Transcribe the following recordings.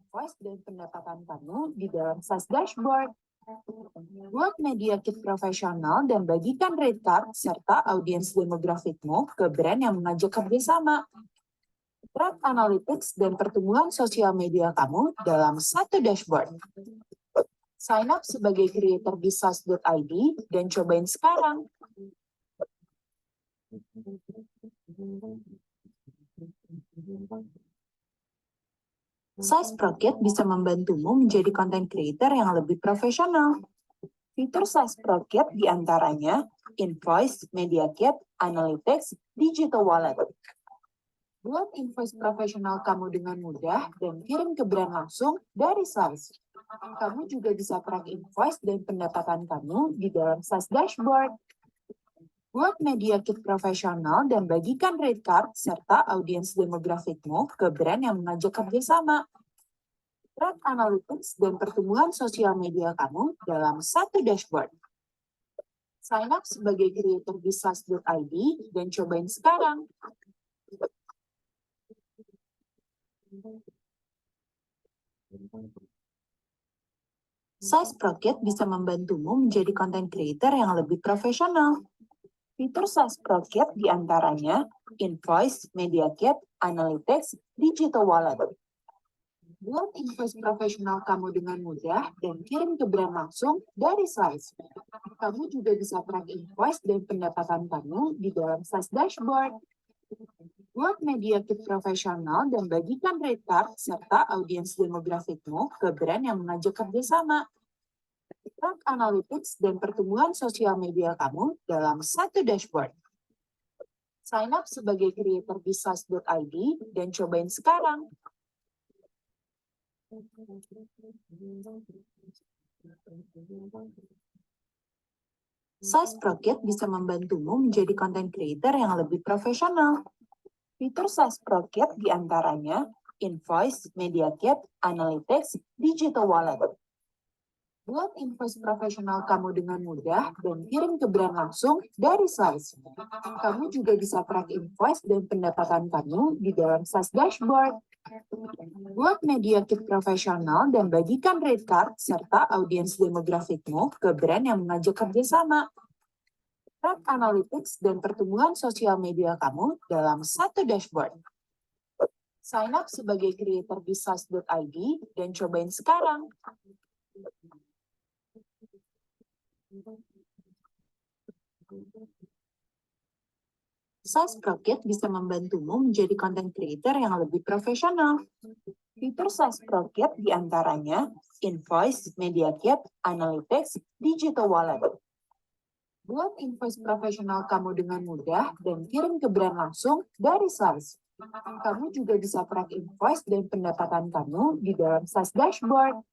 invoice dan pendapatan kamu di dalam SaaS dashboard. Buat media kit profesional dan bagikan rate card serta audiens demografikmu ke brand yang mengajak kerjasama. Track analytics dan pertumbuhan sosial media kamu dalam satu dashboard. Sign up sebagai creator di SaaS.id dan cobain sekarang. SaaS Pro-Kit bisa membantumu menjadi content creator yang lebih profesional. Fitur SaaS Pro-Kit diantaranya Invoice, Media Kit, Analytics, Digital Wallet. Buat invoice profesional kamu dengan mudah dan kirim ke brand langsung dari SaaS. Kamu juga bisa track invoice dan pendapatan kamu di dalam SaaS Dashboard. Buat media kit profesional dan bagikan rate card serta audiens demografikmu ke brand yang mengajak kerjasama. Track analytics dan pertumbuhan sosial media kamu dalam satu dashboard. Sign up sebagai creator di SaaS.id dan cobain sekarang. SaaS Pro-Kit bisa membantumu menjadi content creator yang lebih profesional. Fitur SaaS Pro-Kit diantaranya Invoice, Media Kit, Analytics, Digital Wallet. Buat invoice profesional kamu dengan mudah dan kirim ke brand langsung dari SaaS. Kamu juga bisa track invoice dan pendapatan kamu di dalam SaaS Dashboard. Buat media kit profesional dan bagikan rate card serta audiens demografikmu ke brand yang mengajak kerjasama. Track analytics dan pertumbuhan sosial media kamu dalam satu dashboard. Sign up sebagai creator di SaaS.id dan cobain sekarang. SaaS Pro-Kit bisa membantumu menjadi content creator yang lebih profesional. Fitur SaaS Pro-Kit diantaranya Invoice, Media Kit, Analytics, Digital Wallet. Buat invoice profesional kamu dengan mudah dan kirim ke brand langsung dari SaaS. Kamu juga bisa track invoice dan pendapatan kamu di dalam SaaS Dashboard. Buat media kit profesional dan bagikan rate card serta audiens demografikmu ke brand yang mengajak kerjasama. Track analytics dan pertumbuhan sosial media kamu dalam satu dashboard. Sign up sebagai creator di SaaS.id dan cobain sekarang. SaaS Pro-Kit bisa membantumu menjadi content creator yang lebih profesional. Fitur SaaS Pro-Kit diantaranya Invoice, Media Kit, Analytics, Digital Wallet. Buat invoice profesional kamu dengan mudah dan kirim ke brand langsung dari SaaS. Kamu juga bisa track invoice dan pendapatan kamu di dalam SaaS Dashboard.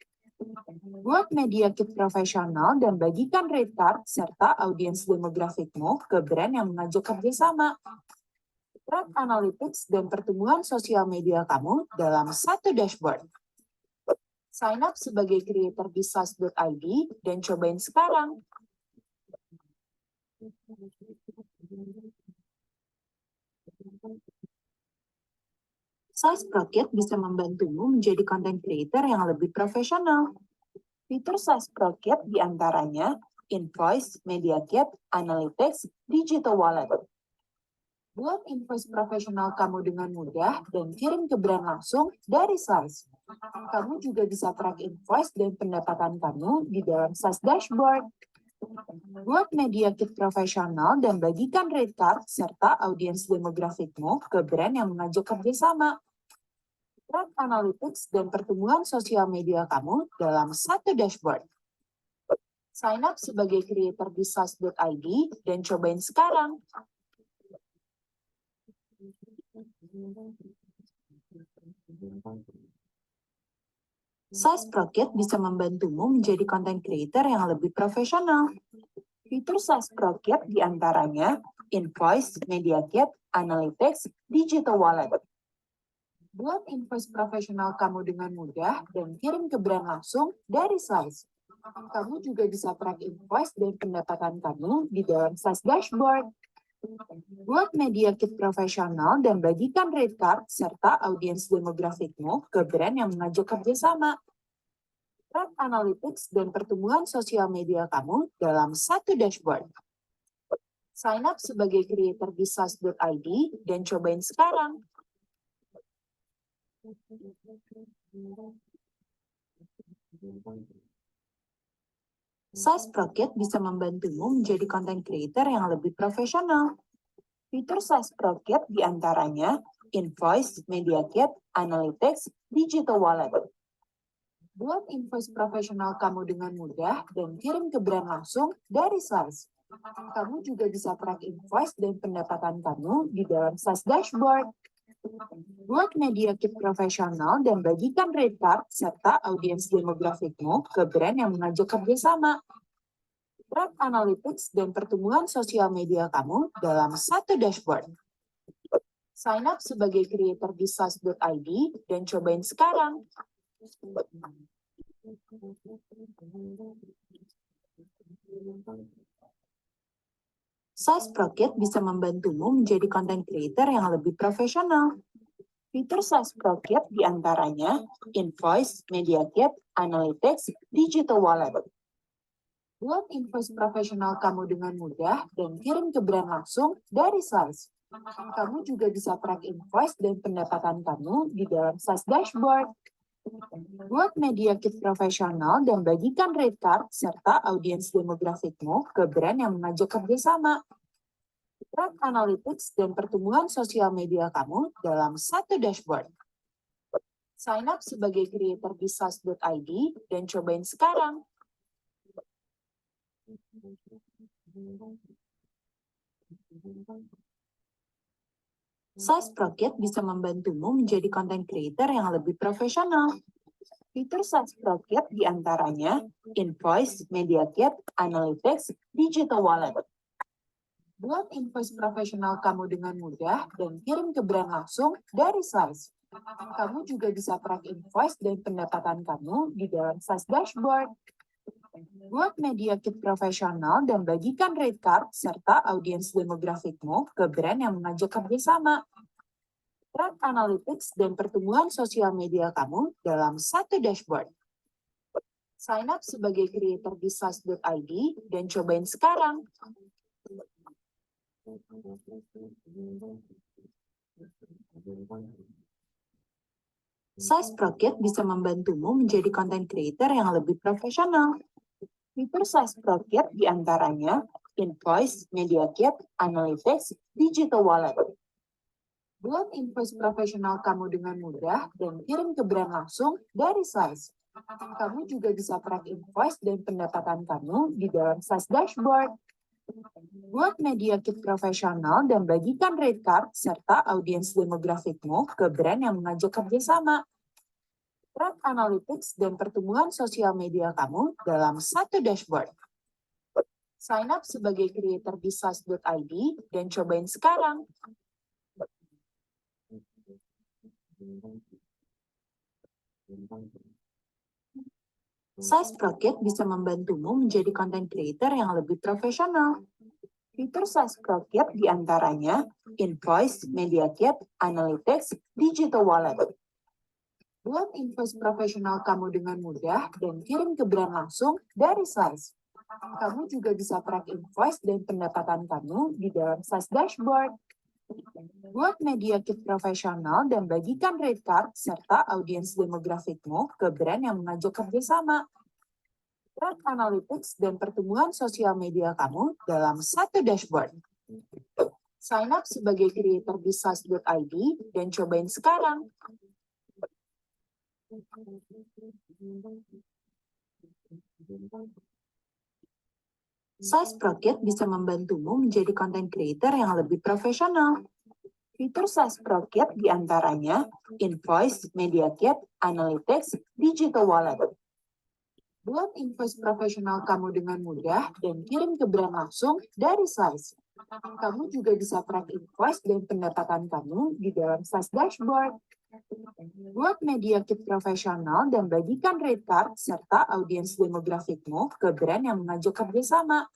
Buat media kit profesional dan bagikan rate card serta audiens demografikmu ke brand yang mengajak kerjasama. Track analytics dan pertumbuhan sosial media kamu dalam satu dashboard. Sign up sebagai creator di SaaS.id dan cobain sekarang. SaaS Pro-Kit bisa membantumu menjadi content creator yang lebih profesional. Fitur SaaS Pro-Kit diantaranya Invoice, Media Kit, Analytics, Digital Wallet. Buat invoice profesional kamu dengan mudah dan kirim ke brand langsung dari SaaS. Kamu juga bisa track invoice dan pendapatan kamu di dalam SaaS Dashboard. Buat media kit profesional dan bagikan rate card serta audiens demografikmu ke brand yang mengajak kerjasama. Track analytics dan pertumbuhan sosial media kamu dalam satu dashboard. Sign up sebagai creator di SaaS.id dan cobain sekarang. SaaS Pro-Kit bisa membantumu menjadi content creator yang lebih profesional. Fitur SaaS Pro-Kit diantaranya Invoice, Media Kit, Analytics, Digital Wallet. Buat invoice profesional kamu dengan mudah dan kirim ke brand langsung dari SaaS. Kamu juga bisa track invoice dan pendapatan kamu di dalam SaaS Dashboard. Buat media kit profesional dan bagikan rate card serta audiens demografikmu ke brand yang mengajak kerjasama. Track analytics dan pertumbuhan sosial media kamu dalam satu dashboard. Sign up sebagai creator di size.id dan cobain sekarang. Size Pro-Kit bisa membantumu menjadi content creator yang lebih profesional. Fitur Size Pro-Kit diantaranya Invoice, Media Kit, Analytics, Digital Wallet. Buat invoice profesional kamu dengan mudah dan kirim ke brand langsung dari Size. Kamu juga bisa track invoice dan pendapatan kamu di dalam Size Dashboard. Buat media kit profesional dan bagikan rate card serta audiens demografikmu ke brand yang mengajak kerjasama. Track analytics dan pertumbuhan sosial media kamu dalam satu dashboard. Sign up sebagai creator di size.id dan cobain sekarang. Size Pro-Kit bisa membantumu menjadi content creator yang lebih profesional. Fitur Size Pro-Kit diantaranya Invoice, Media Kit, Analytics, Digital Wallet. Buat invoice profesional kamu dengan mudah dan kirim ke brand langsung dari Size. Kamu juga bisa track invoice dan pendapatan kamu di dalam Size Dashboard. Buat media kit profesional dan bagikan rate card serta audiens demografikmu ke brand yang mengajak kerjasama. Track analytics dan pertumbuhan sosial media kamu dalam satu dashboard. Sign up sebagai creator di size.id dan cobain sekarang. Size Pro-Kit bisa membantumu menjadi content creator yang lebih profesional. Fitur Size Pro-Kit diantaranya Invoice, Media Kit, Analytics, Digital Wallet. Buat invoice profesional kamu dengan mudah dan kirim ke brand langsung dari Size. Kamu juga bisa track invoice dan pendapatan kamu di dalam Size Dashboard. Buat media kit profesional dan bagikan rate card serta audiens demografikmu ke brand yang mengajak kerjasama. Track analytics dan pertumbuhan sosial media kamu dalam satu dashboard. Sign up sebagai creator di size.id dan cobain sekarang. Size Pro-Kit bisa membantumu menjadi content creator yang lebih profesional. Fitur Size Pro-Kit diantaranya Invoice, Media Kit, Analytics, Digital Wallet. Buat invoice profesional kamu dengan mudah dan kirim ke brand langsung dari Size. Kamu juga bisa track invoice dan pendapatan kamu di dalam Size Dashboard. Buat media kit profesional dan bagikan rate card serta audiens demografikmu ke brand yang mengajak kerjasama. Track analytics dan pertumbuhan sosial media kamu dalam satu dashboard. Sign up sebagai creator di size.id dan cobain sekarang. Size Pro-Kit bisa membantumu menjadi content creator yang lebih profesional. Fitur Size Pro-Kit diantaranya Invoice, Media Kit, Analytics, Digital Wallet. Buat invoice profesional kamu dengan mudah dan kirim ke brand langsung dari Size. Kamu juga bisa track invoice dan pendapatan kamu di dalam Size Dashboard. Buat media kit profesional dan bagikan rate card serta audiens demografikmu ke brand yang mengajak kerjasama. Track analytics dan pertumbuhan sosial media kamu dalam satu dashboard. Sign up sebagai creator di size.id dan cobain sekarang. Size Pro-Kit bisa membantumu menjadi content creator yang lebih profesional. Fitur Size Pro-Kit diantaranya Invoice, Media Kit, Analytics, Digital Wallet. Buat invoice profesional kamu dengan mudah dan kirim ke brand langsung dari Size. Kamu juga bisa track invoice dan pendapatan kamu di dalam Size Dashboard. Buat media kit profesional dan bagikan rate card serta audiens demografikmu ke brand yang mengajak kerjasama.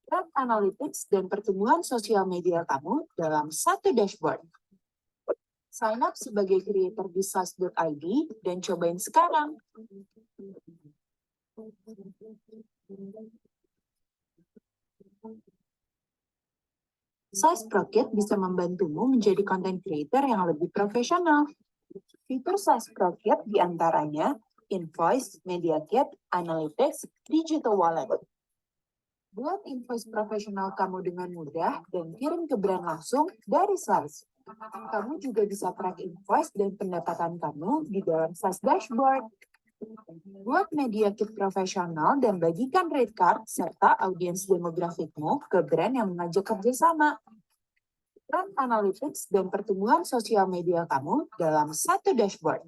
Track analytics dan pertumbuhan sosial media kamu dalam satu dashboard. Sign up sebagai creator di size.id dan cobain sekarang. Size Pro-Kit bisa membantumu menjadi content creator yang lebih profesional. Fitur Size Pro-Kit diantaranya Invoice, Media Kit, Analytics, Digital Wallet. Buat invoice profesional kamu dengan mudah dan kirim ke brand langsung dari Size. Kamu juga bisa track invoice dan pendapatan kamu di dalam Size Dashboard. Buat media kit profesional dan bagikan rate card serta audiens demografikmu ke brand yang mengajak kerjasama. Track analytics dan pertumbuhan sosial media kamu dalam satu dashboard.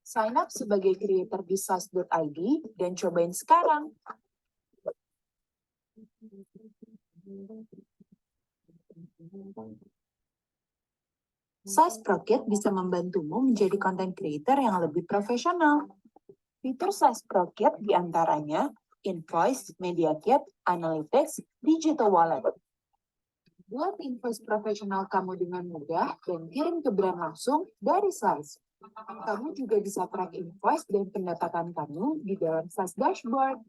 Sign up sebagai creator di size.id dan cobain sekarang. Size Pro-Kit bisa membantumu menjadi content creator yang lebih profesional. Fitur Size Pro-Kit diantaranya Invoice, Media Kit, Analytics, Digital Wallet. Buat invoice profesional kamu dengan mudah dan kirim ke brand langsung dari Size. Kamu juga bisa track invoice dan pendapatan kamu di dalam Size Dashboard.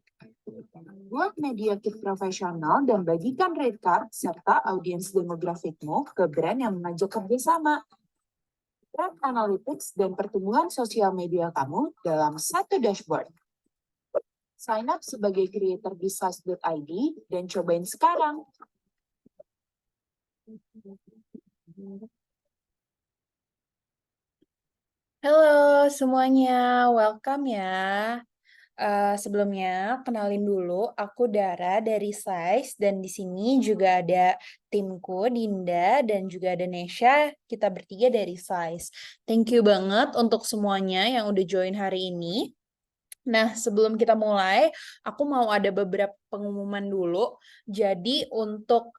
Buat media kit profesional dan bagikan rate card serta audiens demografikmu ke brand yang mengajak kerjasama. Track analytics dan pertumbuhan sosial media kamu dalam satu dashboard. Sign up sebagai creator di size.id dan cobain sekarang. Halo semuanya, welcome ya. Sebelumnya kenalin dulu, aku Dara dari Size dan di sini juga ada timku Dinda dan juga ada Nesha. Kita bertiga dari Size. Thank you banget untuk semuanya yang udah join hari ini. Nah, sebelum kita mulai, aku mau ada beberapa pengumuman dulu. Jadi, untuk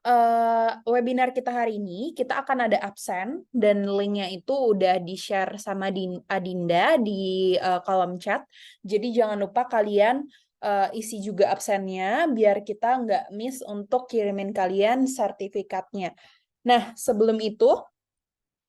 webinar kita hari ini, kita akan ada absen dan linknya itu udah di-share sama Adinda di kolom chat. Jadi, jangan lupa kalian isi juga absennya, biar kita nggak miss untuk kirimin kalian sertifikatnya. Nah, sebelum itu,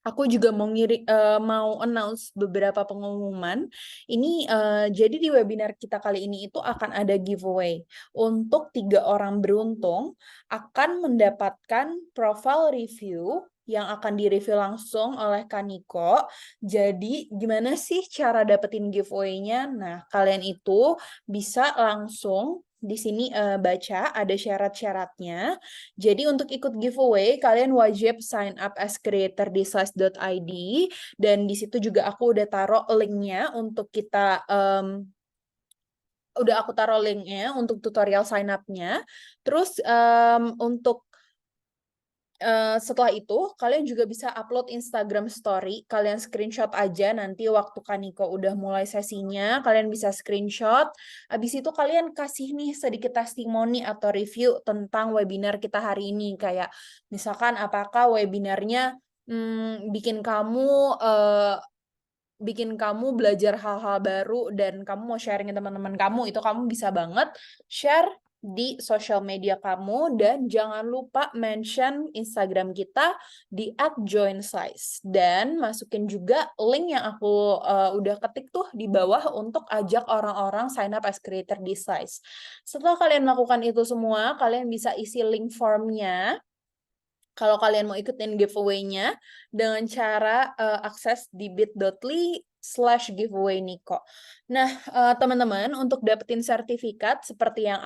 aku juga mau announce beberapa pengumuman. Ini jadi di webinar kita kali ini itu akan ada giveaway. Untuk 3 orang beruntung akan mendapatkan profile review yang akan direview langsung oleh Kaniko. Jadi gimana sih cara dapetin giveaway-nya? Nah, kalian itu bisa langsung di sini baca ada syarat-syaratnya. Jadi untuk ikut giveaway, kalian wajib sign up as creator di size.id dan di situ juga aku udah taruh linknya untuk kita udah aku taruh linknya untuk tutorial sign up-nya. Terus untuk setelah itu, kalian juga bisa upload Instagram story. Kalian screenshot aja nanti waktu Kaniko udah mulai sesinya. Kalian bisa screenshot. Habis itu kalian kasih nih sedikit testimoni atau review tentang webinar kita hari ini. Kayak misalkan apakah webinarnya bikin kamu belajar hal-hal baru dan kamu mau sharing ke teman-teman kamu, itu kamu bisa banget share di social media kamu dan jangan lupa mention Instagram kita di @joinsize dan masukin juga link yang aku udah ketik tuh di bawah untuk ajak orang-orang sign up as creator di Size. Setelah kalian melakukan itu semua, kalian bisa isi link formnya kalau kalian mau ikutin giveaway-nya dengan cara akses di bit.ly/giveaway Niko. Nah, teman-teman, untuk dapetin sertifikat seperti yang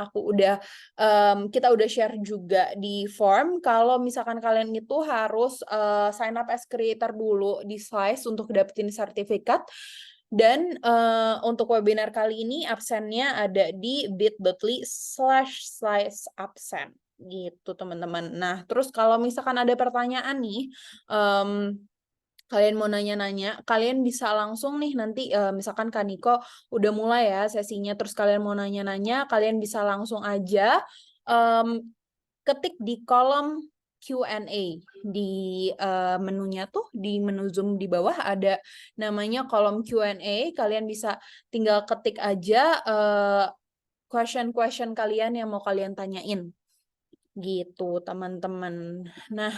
kita udah share juga di form, kalau misalkan kalian itu harus sign up as creator dulu di Slice untuk dapetin sertifikat. Dan untuk webinar kali ini absennya ada di bit.ly/sliceabsen gitu teman-teman. Nah, terus kalau misalkan ada pertanyaan nih, kalian mau nanya-nanya, kalian bisa langsung nih nanti misalkan Kaniko udah mulai ya sesinya, terus kalian mau nanya-nanya, kalian bisa langsung aja ketik di kolom Q&A di menunya tuh, di menu Zoom di bawah ada namanya kolom Q&A. Kalian bisa tinggal ketik aja question-question kalian yang mau kalian tanyain. Gitu, teman-teman. Nah,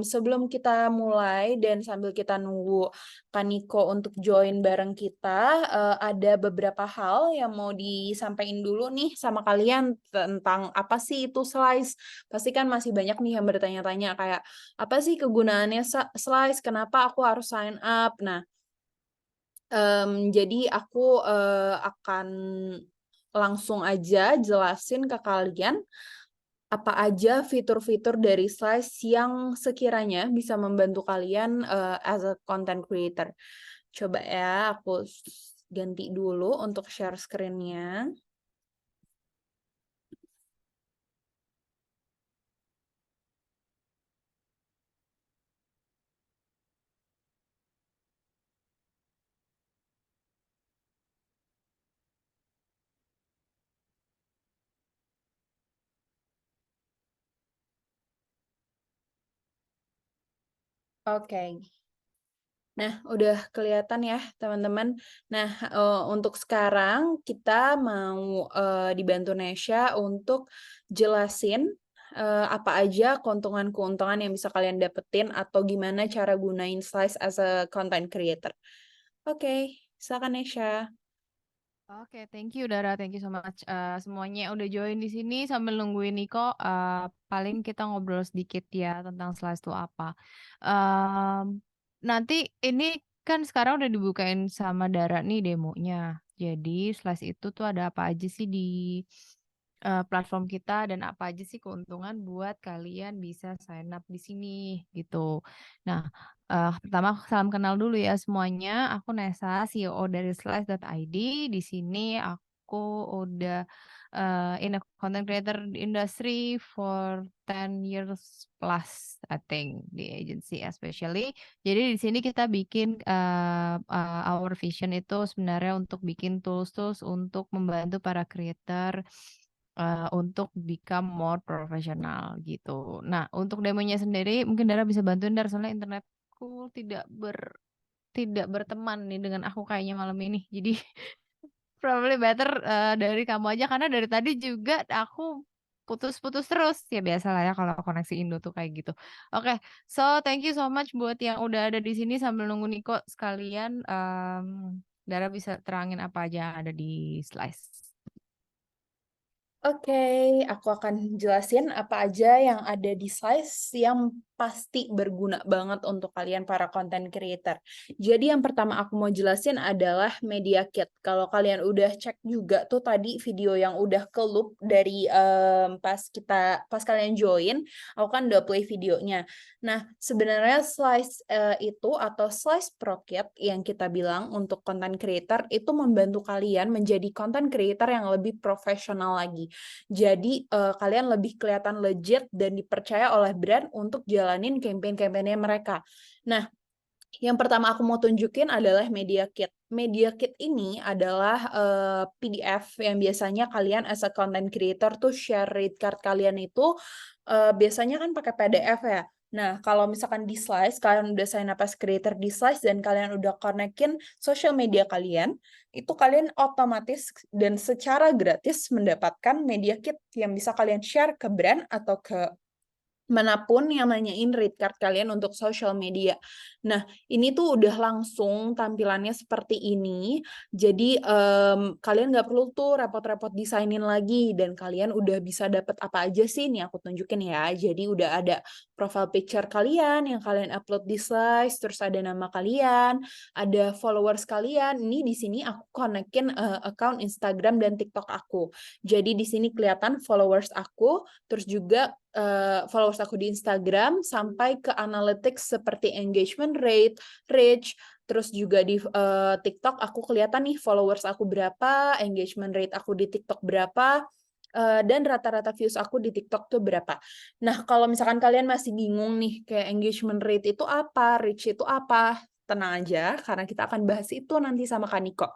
sebelum kita mulai dan sambil kita nunggu Kaniko untuk join bareng kita, ada beberapa hal yang mau disampaikan dulu nih sama kalian tentang apa sih itu slice. Pasti kan masih banyak nih yang bertanya-tanya kayak, apa sih kegunaannya slice? Kenapa aku harus sign up? Nah, jadi aku akan langsung aja jelasin ke kalian apa aja fitur-fitur dari Slice yang sekiranya bisa membantu kalian as a content creator. Coba ya, aku ganti dulu untuk share screen-nya. Oke. Nah, udah kelihatan ya, teman-teman. Nah, untuk sekarang kita mau dibantu Nesha untuk jelasin apa aja keuntungan-keuntungan yang bisa kalian dapetin atau gimana cara gunain Slice as a content creator. Oke, silakan Nesha. Oke, thank you Dara, thank you so much semuanya yang udah join di sini sambil nungguin Niko. Paling kita ngobrol sedikit ya tentang Slice itu apa. Nanti ini kan sekarang udah dibukain sama Dara nih demonya. Jadi Slice itu tuh ada apa aja sih di platform kita dan apa aja sih keuntungan buat kalian bisa sign up di sini gitu. Nah, pertama salam kenal dulu ya semuanya. Aku Nesa, CEO dari Slice.id. Di sini aku udah in a content creator industry for 10 years plus, I think, di agency especially. Jadi di sini kita bikin our vision itu sebenarnya untuk bikin tools-tools untuk membantu para creator untuk become more professional gitu. Nah, untuk demonya sendiri mungkin Dara bisa bantuin Dara soalnya internetku tidak berteman nih dengan aku kayaknya malam ini. Jadi probably better dari kamu aja karena dari tadi juga aku putus-putus terus. Ya biasa lah ya kalau koneksi Indo tuh kayak gitu. Oke, so thank you so much buat yang udah ada di sini sambil nunggu Niko sekalian. Dara bisa terangin apa aja yang ada di Slice. Oke, aku akan jelasin apa aja yang ada di Slice yang pasti berguna banget untuk kalian para content creator. Jadi yang pertama aku mau jelasin adalah Media Kit. Kalau kalian udah cek juga tuh tadi video yang udah ke loop dari pas kalian join, aku kan udah play videonya. Nah, sebenarnya Slice itu atau Slice Pro Kit yang kita bilang untuk content creator itu membantu kalian menjadi content creator yang lebih profesional lagi. Jadi kalian lebih kelihatan legit dan dipercaya oleh brand untuk jalanin campaign-campaignnya mereka. Nah, yang pertama aku mau tunjukin adalah Media Kit. Media Kit ini adalah PDF yang biasanya kalian as a content creator tuh share rate card kalian itu biasanya kan pakai PDF ya. Nah, kalau misalkan di Slice, kalian udah sign up as creator di Slice dan kalian udah connectin social media kalian, itu kalian otomatis dan secara gratis mendapatkan Media Kit yang bisa kalian share ke brand atau ke manapun yang nanyain rate card kalian untuk social media. Nah, ini tuh udah langsung tampilannya seperti ini. Jadi, kalian nggak perlu tuh repot-repot desainin lagi dan kalian udah bisa dapet apa aja sih. Nih aku tunjukin ya. Jadi udah ada profile picture kalian yang kalian upload di Slice, terus ada nama kalian, ada followers kalian. Ini di sini aku konekin account Instagram dan TikTok aku. Jadi di sini kelihatan followers aku, terus juga followers aku di Instagram sampai ke analytics seperti engagement rate, reach, terus juga di TikTok aku kelihatan nih followers aku berapa, engagement rate aku di TikTok berapa, dan rata-rata views aku di TikTok tuh berapa. Nah, kalau misalkan kalian masih bingung nih kayak engagement rate itu apa, reach itu apa, tenang aja karena kita akan bahas itu nanti sama Kaniko.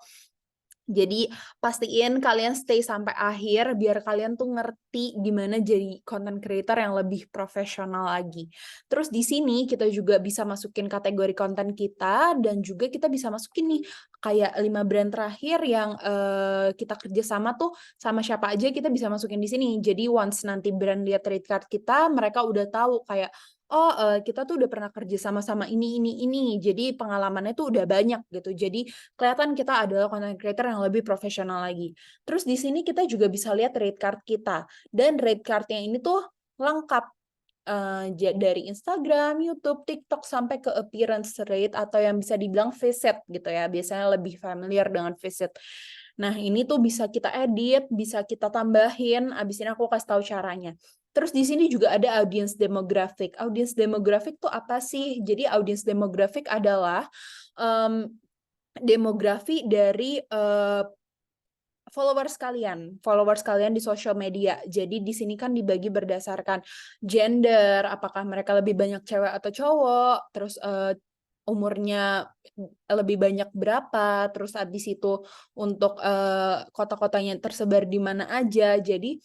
Jadi pastiin kalian stay sampai akhir biar kalian tuh ngerti gimana jadi content creator yang lebih profesional lagi. Terus di sini kita juga bisa masukin kategori konten kita dan juga kita bisa masukin nih kayak 5 brand terakhir yang kita kerjasama tuh sama siapa aja kita bisa masukin di sini. Jadi once nanti brand lihat rate card kita, mereka udah tahu kayak oh kita tuh udah pernah kerja sama ini. Jadi pengalamannya tuh udah banyak gitu. Jadi kelihatan kita adalah content creator yang lebih profesional lagi. Terus di sini kita juga bisa lihat rate card kita. Dan rate cardnya ini tuh lengkap. Dari Instagram, YouTube, TikTok, sampai ke appearance rate atau yang bisa dibilang visit gitu ya. Biasanya lebih familiar dengan visit. Nah, ini tuh bisa kita edit, bisa kita tambahin. Abis ini aku kasih tahu caranya. Terus di sini juga ada audience demographic. Audience demographic tuh apa sih? Jadi audience demographic adalah demografi dari followers kalian di sosial media. Jadi di sini kan dibagi berdasarkan gender, apakah mereka lebih banyak cewek atau cowok, terus umurnya lebih banyak berapa, terus habis itu untuk kota-kotanya tersebar di mana aja. Jadi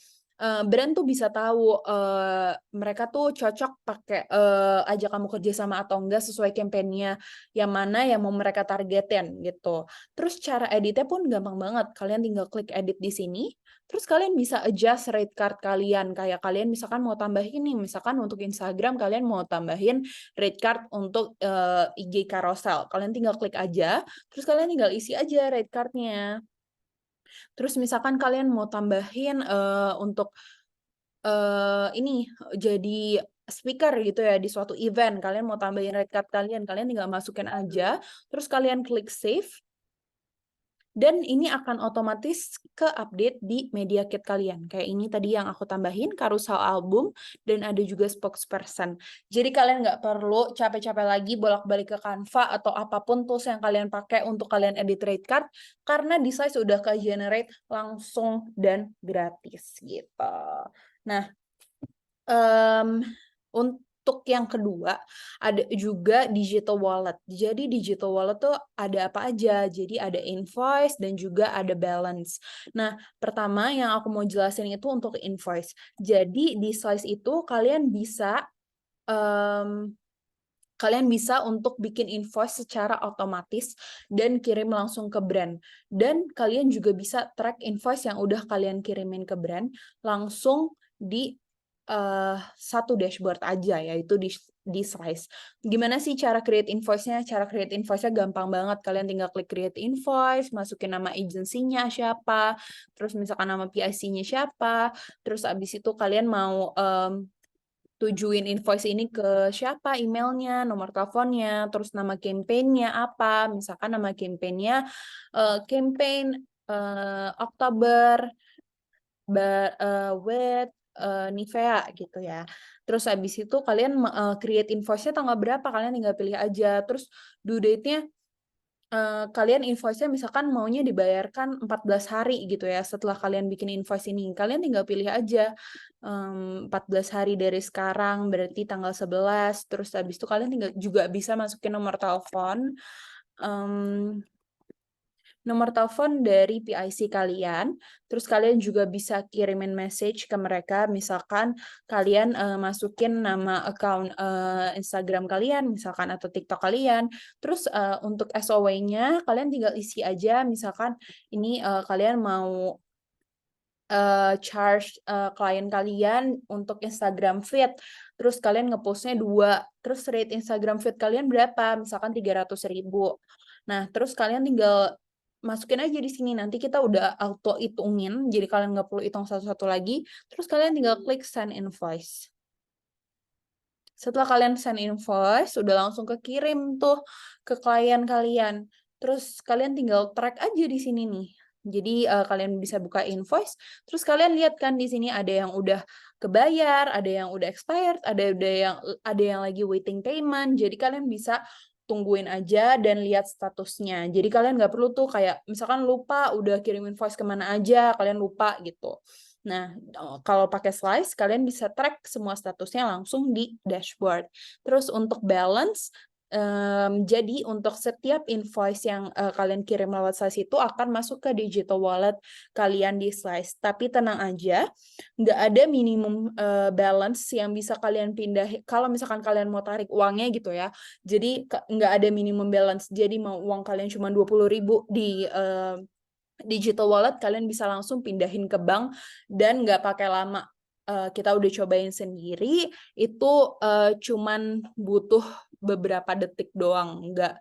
brand tuh bisa tahu mereka tuh cocok pakai ajak kamu kerja sama atau enggak sesuai kampanyenya yang mana yang mau mereka targetin gitu. Terus cara editnya pun gampang banget. Kalian tinggal klik edit di sini. Terus kalian bisa adjust rate card kalian. Kayak kalian misalkan mau tambahin nih, misalkan untuk Instagram kalian mau tambahin rate card untuk IG carousel. Kalian tinggal klik aja, terus kalian tinggal isi aja rate cardnya. Terus misalkan kalian mau tambahin untuk ini jadi speaker gitu ya di suatu event, kalian mau tambahin rate card kalian tinggal masukin aja, terus kalian klik save. Dan ini akan otomatis ke-update di media kit kalian. Kayak ini tadi yang aku tambahin, carousel album, dan ada juga spokesperson. Jadi kalian nggak perlu capek-capek lagi bolak-balik ke Canva atau apapun tools yang kalian pakai untuk kalian edit rate card, karena di size udah ke-generate langsung dan gratis gitu. Nah, untuk yang kedua, ada juga digital wallet. Jadi digital wallet tuh ada apa aja? Jadi ada invoice dan juga ada balance. Nah, pertama yang aku mau jelasin itu untuk invoice. Jadi di slice itu kalian bisa untuk bikin invoice secara otomatis dan kirim langsung ke brand. Dan kalian juga bisa track invoice yang udah kalian kirimin ke brand langsung di satu dashboard aja, yaitu di Slice. Gimana sih cara create invoice-nya? Cara create invoice-nya gampang banget. Kalian tinggal klik create invoice, masukin nama agency-nya siapa, terus misalkan nama PIC-nya siapa, terus abis itu kalian mau tujuin invoice ini ke siapa, emailnya, nomor teleponnya, terus nama campaign-nya apa, misalkan nama campaign-nya campaign Oktober with Nivea gitu ya. Terus habis itu kalian create invoice-nya tanggal berapa, kalian tinggal pilih aja. Terus due date-nya kalian invoice-nya misalkan maunya dibayarkan 14 hari gitu ya setelah kalian bikin invoice ini. Kalian tinggal pilih aja 14 hari dari sekarang berarti tanggal 11. Terus habis itu kalian tinggal juga bisa masukin nomor telepon dari PIC kalian, terus kalian juga bisa kirimin message ke mereka, misalkan kalian masukin nama account Instagram kalian, misalkan atau TikTok kalian, terus untuk SOW-nya kalian tinggal isi aja, misalkan ini kalian mau charge klien kalian untuk Instagram feed, terus kalian nge-postnya 2, terus rate Instagram feed kalian berapa, misalkan 300.000. Nah, terus kalian tinggal masukin aja di sini, nanti kita udah auto hitungin, jadi kalian nggak perlu hitung satu-satu lagi, terus kalian tinggal klik send invoice. Setelah kalian send invoice, udah langsung kekirim tuh ke klien kalian. Terus kalian tinggal track aja di sini nih. Jadi kalian bisa buka invoice, terus kalian lihat kan di sini ada yang udah kebayar, ada yang udah expired, ada yang lagi waiting payment. Jadi kalian bisa tungguin aja dan lihat statusnya. Jadi kalian nggak perlu tuh kayak misalkan lupa udah kirim invoice kemana aja, kalian lupa gitu. Nah, kalau pakai Slice, kalian bisa track semua statusnya langsung di dashboard. Terus untuk balance, Jadi untuk setiap invoice yang kalian kirim lewat Slice itu akan masuk ke digital wallet kalian di Slice. Tapi tenang aja, nggak ada minimum balance yang bisa kalian pindah. Kalau misalkan kalian mau tarik uangnya gitu ya, jadi nggak ada minimum balance. Jadi mau uang kalian cuma 20.000 di digital wallet, kalian bisa langsung pindahin ke bank dan nggak pakai lama. Kita udah cobain sendiri, itu cuman butuh beberapa detik doang, nggak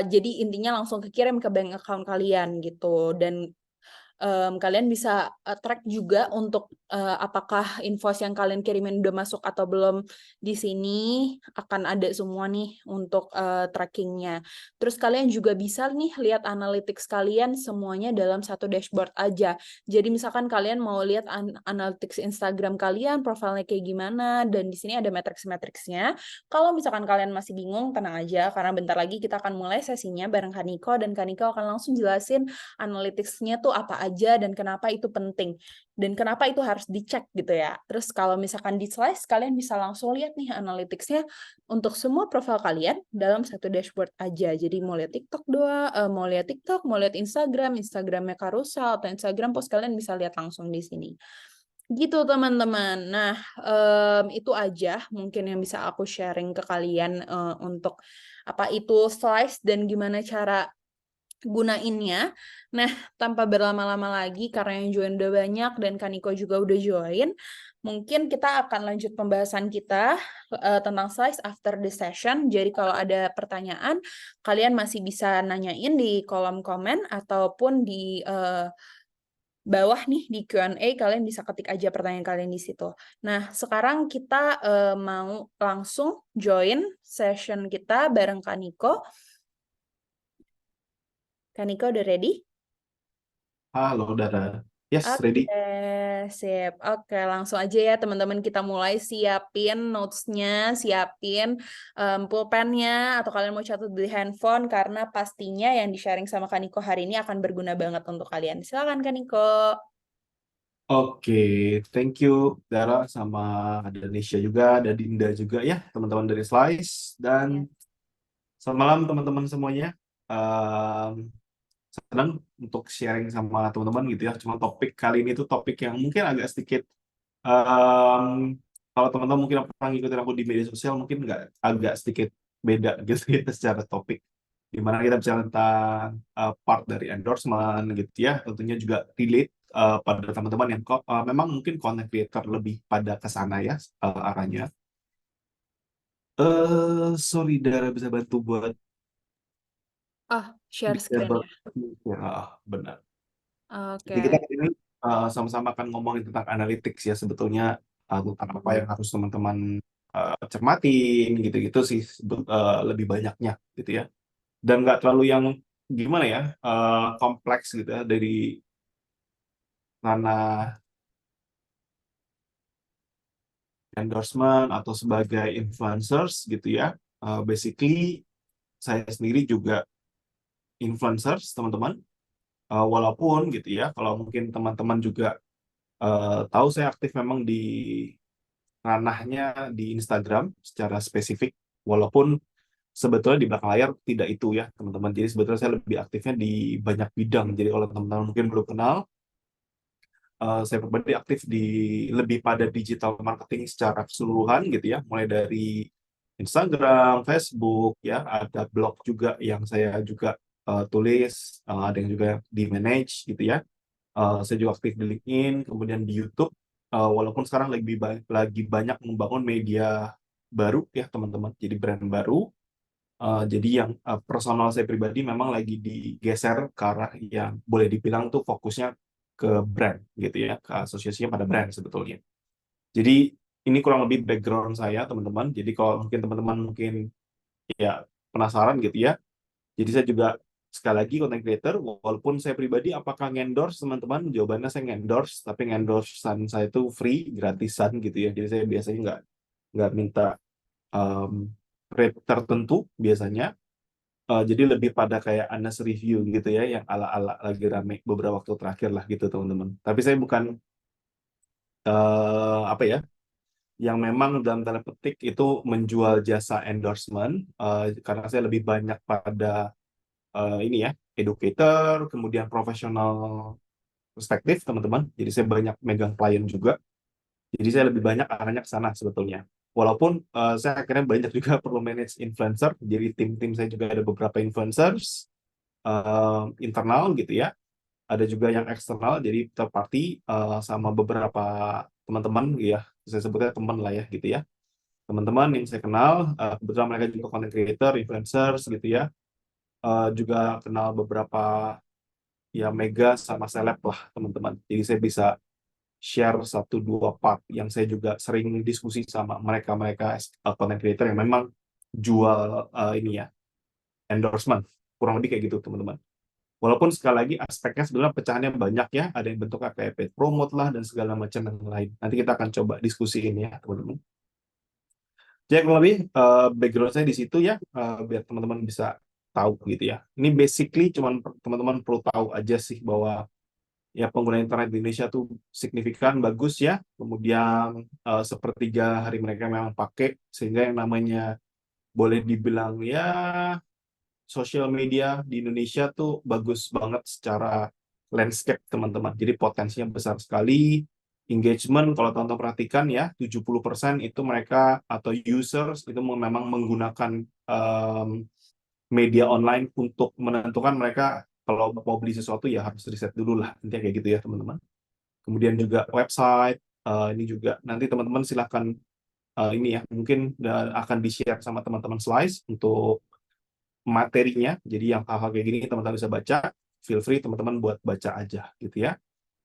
jadi intinya langsung kekirim ke bank account kalian gitu. Dan kalian bisa track juga untuk apakah invoice yang kalian kirimin udah masuk atau belum. Di sini akan ada semua nih untuk trackingnya. Terus kalian juga bisa nih lihat analytics kalian semuanya dalam satu dashboard aja. Jadi misalkan kalian mau lihat analytics Instagram kalian, profilnya kayak gimana, dan di sini ada matriks-matriksnya. Kalau misalkan kalian masih bingung, tenang aja, karena bentar lagi kita akan mulai sesinya bareng Kaniko, dan Kaniko akan langsung jelasin analytics-nya tuh apa aja dan kenapa itu penting dan kenapa itu harus dicek gitu ya. Terus kalau misalkan di Slice, kalian bisa langsung lihat nih analytics-nya untuk semua profil kalian dalam satu dashboard aja. Jadi mau lihat TikTok mau lihat TikTok, mau lihat Instagram, Instagramnya carousel atau Instagram post, kalian bisa lihat langsung di sini. Gitu teman-teman. Nah, itu aja mungkin yang bisa aku sharing ke kalian untuk apa itu Slice dan gimana cara gunainnya. Nah, tanpa berlama-lama lagi karena yang join udah banyak dan Kaniko juga udah join, mungkin kita akan lanjut pembahasan kita tentang Slice after the session. Jadi kalau ada pertanyaan, kalian masih bisa nanyain di kolom komen ataupun di bawah nih di Q&A, kalian bisa ketik aja pertanyaan kalian di situ. Nah, sekarang kita mau langsung join session kita bareng Kaniko. Kaniko udah ready? Halo, Dara. Yes, Oke, ready. sip. Oke, langsung aja ya teman-teman, kita mulai siapin notes-nya, siapin pulpennya, atau kalian mau catat di handphone, karena pastinya yang di-sharing sama Kaniko hari ini akan berguna banget untuk kalian. Silakan Kaniko. Oke, thank you, Dara, sama ada Nisha juga, ada Dinda juga ya, teman-teman dari Slice. Dan selamat malam teman-teman semuanya. Em, Senang untuk sharing sama teman-teman gitu ya. Cuma topik kali ini tuh topik yang mungkin agak sedikit, kalau teman-teman mungkin pernah ngikutin aku di media sosial, mungkin nggak agak sedikit beda gitu ya secara topik. Dimana kita bicara tentang part dari endorsement gitu ya, tentunya juga relate pada teman-teman yang memang mungkin content creator lebih pada ke sana ya arahnya. Sorry, Dara bisa bantu buat Share screen disable. ya. Ya, benar. Jadi Oke. kita kali ini sama-sama akan ngomongin tentang analytics ya, sebetulnya tentang apa yang harus teman-teman cermatin gitu-gitu sih, lebih banyaknya gitu ya. Dan nggak terlalu yang gimana ya, kompleks gitu ya, dari ranah endorsement atau sebagai influencers gitu ya. Basically saya sendiri juga influencers teman-teman. Walaupun gitu ya, kalau mungkin teman-teman juga tahu, saya aktif memang di ranahnya di Instagram secara spesifik. Walaupun sebetulnya di belakang layar tidak itu ya teman-teman. Jadi sebetulnya saya lebih aktifnya di banyak bidang. Jadi kalau teman-teman mungkin belum kenal, saya pribadi aktif di lebih pada digital marketing secara keseluruhan gitu ya, mulai dari Instagram, Facebook ya, ada blog juga yang saya juga tulis, ada yang juga di manage gitu ya. Saya juga aktif di LinkedIn, kemudian di YouTube. Walaupun sekarang lagi banyak membangun media baru ya teman-teman, jadi brand baru. Jadi yang personal saya pribadi memang lagi digeser ke arah yang boleh dibilang tuh fokusnya ke brand gitu ya, ke asosiasinya pada brand sebetulnya. Jadi ini kurang lebih background saya teman-teman. Jadi kalau mungkin teman-teman mungkin ya penasaran gitu ya. Jadi saya juga sekali lagi content creator, walaupun saya pribadi apakah ngendorse teman-teman? Jawabannya saya ngendorse, tapi ngendorsean saya itu free, gratisan gitu ya. Jadi saya biasanya nggak minta rate tertentu biasanya. Jadi lebih pada kayak honest review gitu ya, yang ala-ala lagi rame beberapa waktu terakhir lah gitu teman-teman. Tapi saya bukan apa ya, yang memang dalam tanda petik itu menjual jasa endorsement, karena saya lebih banyak pada ini ya, educator, kemudian profesional perspektif teman-teman. Jadi saya banyak megang klien juga. Jadi saya lebih banyak arahnya ke sana sebetulnya. Walaupun saya akhirnya banyak juga perlu manage influencer. Jadi tim-tim saya juga ada beberapa influencers internal gitu ya. Ada juga yang eksternal, jadi third party sama beberapa teman-teman ya. Saya sebutnya teman lah ya gitu ya. Teman-teman yang saya kenal, kebetulan mereka juga content creator, influencers gitu ya. Juga kenal beberapa ya mega sama seleb lah teman-teman. Jadi saya bisa share satu dua part yang saya juga sering diskusi sama mereka-mereka content creator yang memang jual ini ya endorsement, kurang lebih kayak gitu teman-teman. Walaupun sekali lagi aspeknya sebenarnya pecahannya banyak ya, ada yang bentuknya kayak paid promote lah dan segala macam yang lain. Nanti kita akan coba diskusi ini ya teman-teman. Jadi kurang lebih background saya di situ ya, biar teman-teman bisa tahu gitu ya. Ini basically cuman teman-teman perlu tahu aja sih bahwa ya pengguna internet di Indonesia tuh signifikan bagus ya. Kemudian sepertiga hari mereka memang pakai, sehingga yang namanya boleh dibilang ya sosial media di Indonesia tuh bagus banget secara landscape teman-teman. Jadi potensinya besar sekali. Engagement kalau teman-teman perhatikan ya 70% itu mereka atau users itu memang menggunakan media online untuk menentukan mereka kalau mau beli sesuatu ya harus riset dulu lah, intinya kayak gitu ya teman-teman. Kemudian juga website, ini juga nanti teman-teman silahkan ini ya mungkin akan di-share sama teman-teman slides untuk materinya. Jadi yang hal-hal kayak gini teman-teman bisa baca, feel free teman-teman buat baca aja gitu ya.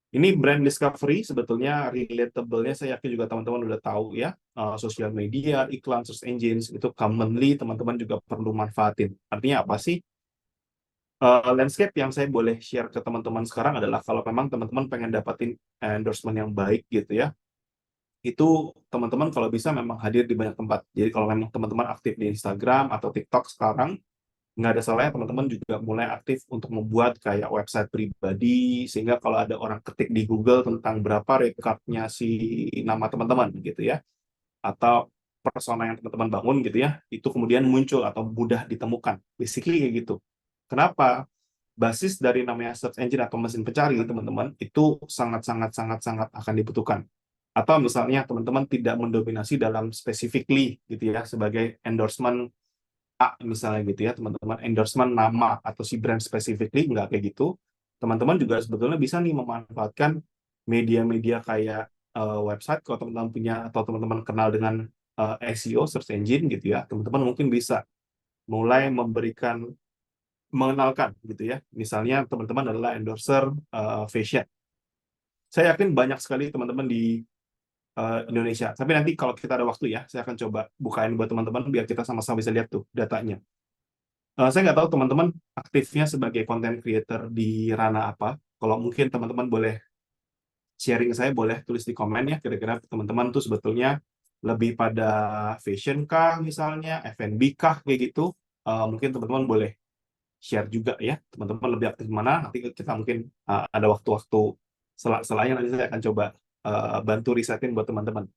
Ini brand discovery sebetulnya relatable-nya saya yakin juga teman-teman udah tahu ya. Sosial media, iklan, search engines itu commonly teman-teman juga perlu manfaatin. Artinya apa sih? Landscape yang saya boleh share ke teman-teman sekarang adalah kalau memang teman-teman pengen dapatin endorsement yang baik gitu ya, itu teman-teman kalau bisa memang hadir di banyak tempat. Jadi kalau memang teman-teman aktif di Instagram atau TikTok sekarang, nggak ada salahnya teman-teman juga mulai aktif untuk membuat kayak website pribadi, sehingga kalau ada orang ketik di Google tentang berapa recordnya si nama teman-teman gitu ya, atau persona yang teman-teman bangun gitu ya, itu kemudian muncul atau mudah ditemukan. Basically kayak gitu. Kenapa? Basis dari namanya search engine atau mesin pencari teman-teman itu sangat akan dibutuhkan. Atau misalnya teman-teman tidak mendominasi dalam specifically gitu ya sebagai endorsement misalnya gitu ya teman-teman, endorsement nama atau si brand specifically nggak kayak gitu. Teman-teman juga sebetulnya bisa nih memanfaatkan media-media kayak website kalau teman-teman punya atau teman-teman kenal dengan SEO search engine gitu ya, teman-teman mungkin bisa mulai mengenalkan gitu ya. Misalnya teman-teman adalah endorser fashion. Saya yakin banyak sekali teman-teman di Indonesia. Tapi nanti kalau kita ada waktu ya, saya akan coba bukain buat teman-teman biar kita sama-sama bisa lihat tuh datanya. Saya nggak tahu teman-teman aktifnya sebagai content creator di ranah apa. Kalau mungkin teman-teman boleh sharing saya, boleh tulis di komen ya. Kira-kira teman-teman tuh sebetulnya lebih pada fashion kah misalnya, F&B kah kayak gitu. Mungkin teman-teman boleh share juga ya. Teman-teman lebih aktif mana? Nanti kita mungkin ada waktu-waktu selanya nanti saya akan coba bantu risetin buat teman-teman.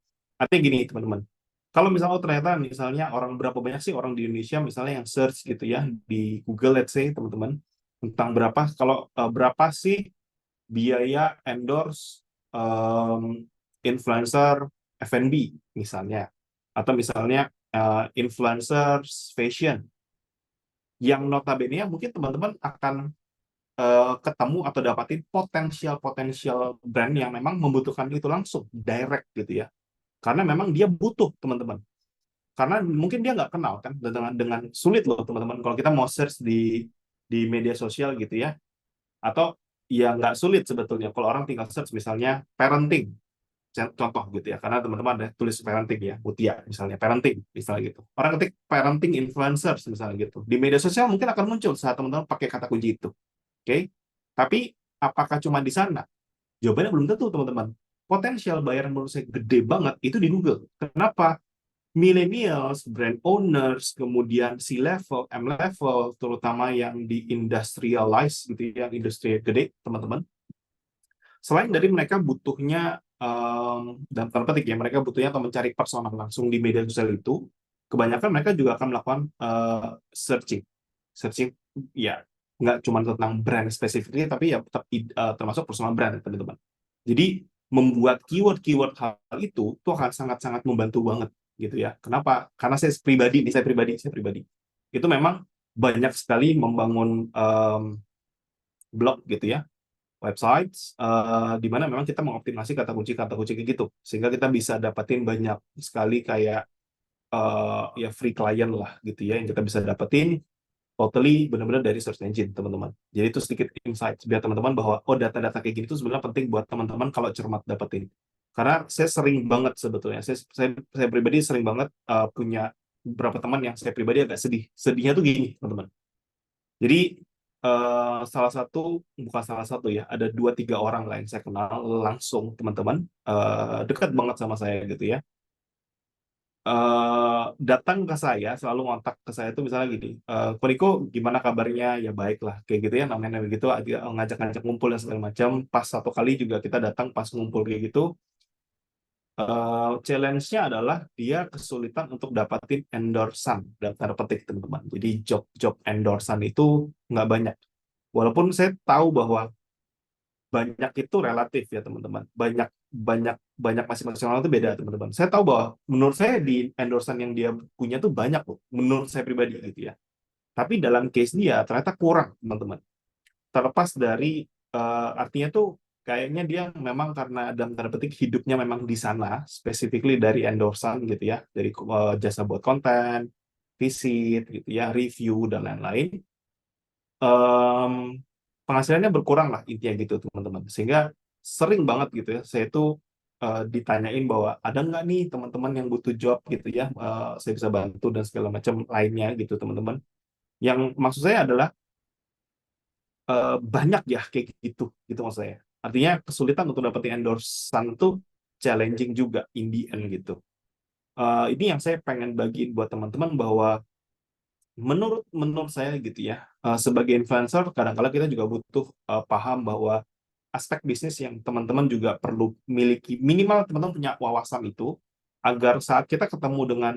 Artinya gini teman-teman. Kalau misalnya ternyata misalnya orang berapa banyak sih orang di Indonesia misalnya yang search gitu ya di Google let's say teman-teman tentang berapa sih biaya endorse influencer F&B misalnya atau misalnya influencers fashion yang notabene mungkin teman-teman akan ketemu atau dapatin potensial brand yang memang membutuhkan itu langsung direct gitu ya karena memang dia butuh teman-teman. Karena mungkin dia nggak kenal kan dengan sulit loh teman-teman kalau kita mau search di media sosial gitu ya atau ya nggak sulit sebetulnya kalau orang tinggal search misalnya parenting contoh gitu ya karena teman-teman ada tulis parenting ya Mutia misalnya parenting misalnya gitu orang ketik parenting influencers misalnya gitu di media sosial mungkin akan muncul saat teman-teman pakai kata kunci itu oke tapi apakah cuma di sana jawabannya belum tentu teman-teman potensial bayaran menurut saya gede banget itu di Google kenapa millennials, brand owners, kemudian C-level, M-level, terutama yang di industrialize gitu ya, industri gede, teman-teman. Selain dari mereka butuhnya dalam tanda petik ya, mereka butuhnya atau mencari personal langsung di media sosial itu, kebanyakan mereka juga akan melakukan searching. Searching ya nggak cuma tentang brand spesifiknya, tapi ya tetap termasuk personal brand, teman-teman. Jadi membuat keyword-keyword hal itu akan sangat-sangat membantu banget gitu ya. Kenapa? Karena saya pribadi, itu memang banyak sekali membangun blog gitu ya, websites di mana memang kita mengoptimasi kata kunci kayak gitu, sehingga kita bisa dapetin banyak sekali kayak ya free client lah gitu ya, yang kita bisa dapetin totally benar-benar dari search engine, teman-teman. Jadi itu sedikit insight biar teman-teman bahwa oh, data-data kayak gini itu sebenarnya penting buat teman-teman kalau cermat dapetin. Karena saya sering banget sebetulnya, saya pribadi sering banget punya beberapa teman yang saya pribadi agak sedih. Sedihnya tuh gini, teman-teman. Jadi bukan salah satu ya, ada 2-3 orang lah yang saya kenal langsung, teman-teman, dekat banget sama saya gitu ya. Datang ke saya, selalu ngontak ke saya itu misalnya gini, Ko Niko gimana kabarnya? Ya baik lah, kayak gitu ya, namanya begitu, ngajak-ngajak ngumpul dan segala macam. Pas satu kali juga kita datang pas ngumpul kayak gitu, challenge-nya adalah dia kesulitan untuk dapatin endorsan, dalam tanda petik, teman-teman. Jadi job endorsan itu nggak banyak. Walaupun saya tahu bahwa banyak itu relatif ya, teman-teman. Banyak masing-masing orang itu beda, teman-teman. Saya tahu bahwa menurut saya di endorsan yang dia punya tuh banyak loh, menurut saya pribadi gitu ya. Tapi dalam case dia ternyata kurang, teman-teman. Terlepas dari artinya tuh kayaknya dia memang karena dalam tanda petik hidupnya memang di sana, specifically dari endorsan gitu ya, dari jasa buat konten, visit gitu ya, review dan lain-lain. Penghasilannya berkurang lah intinya gitu, teman-teman. Sehingga sering banget gitu ya, saya tuh ditanyain bahwa ada nggak nih teman-teman yang butuh job gitu ya, saya bisa bantu dan segala macam lainnya gitu, teman-teman. Yang maksud saya adalah banyak ya kayak gitu maksud saya. Artinya kesulitan untuk dapetin endorsan tuh challenging juga in the end gitu. Ini yang saya pengen bagiin buat teman-teman bahwa menurut saya gitu ya, sebagai influencer kadang-kadang kita juga butuh paham bahwa aspek bisnis yang teman-teman juga perlu miliki, minimal teman-teman punya wawasan itu, agar saat kita ketemu dengan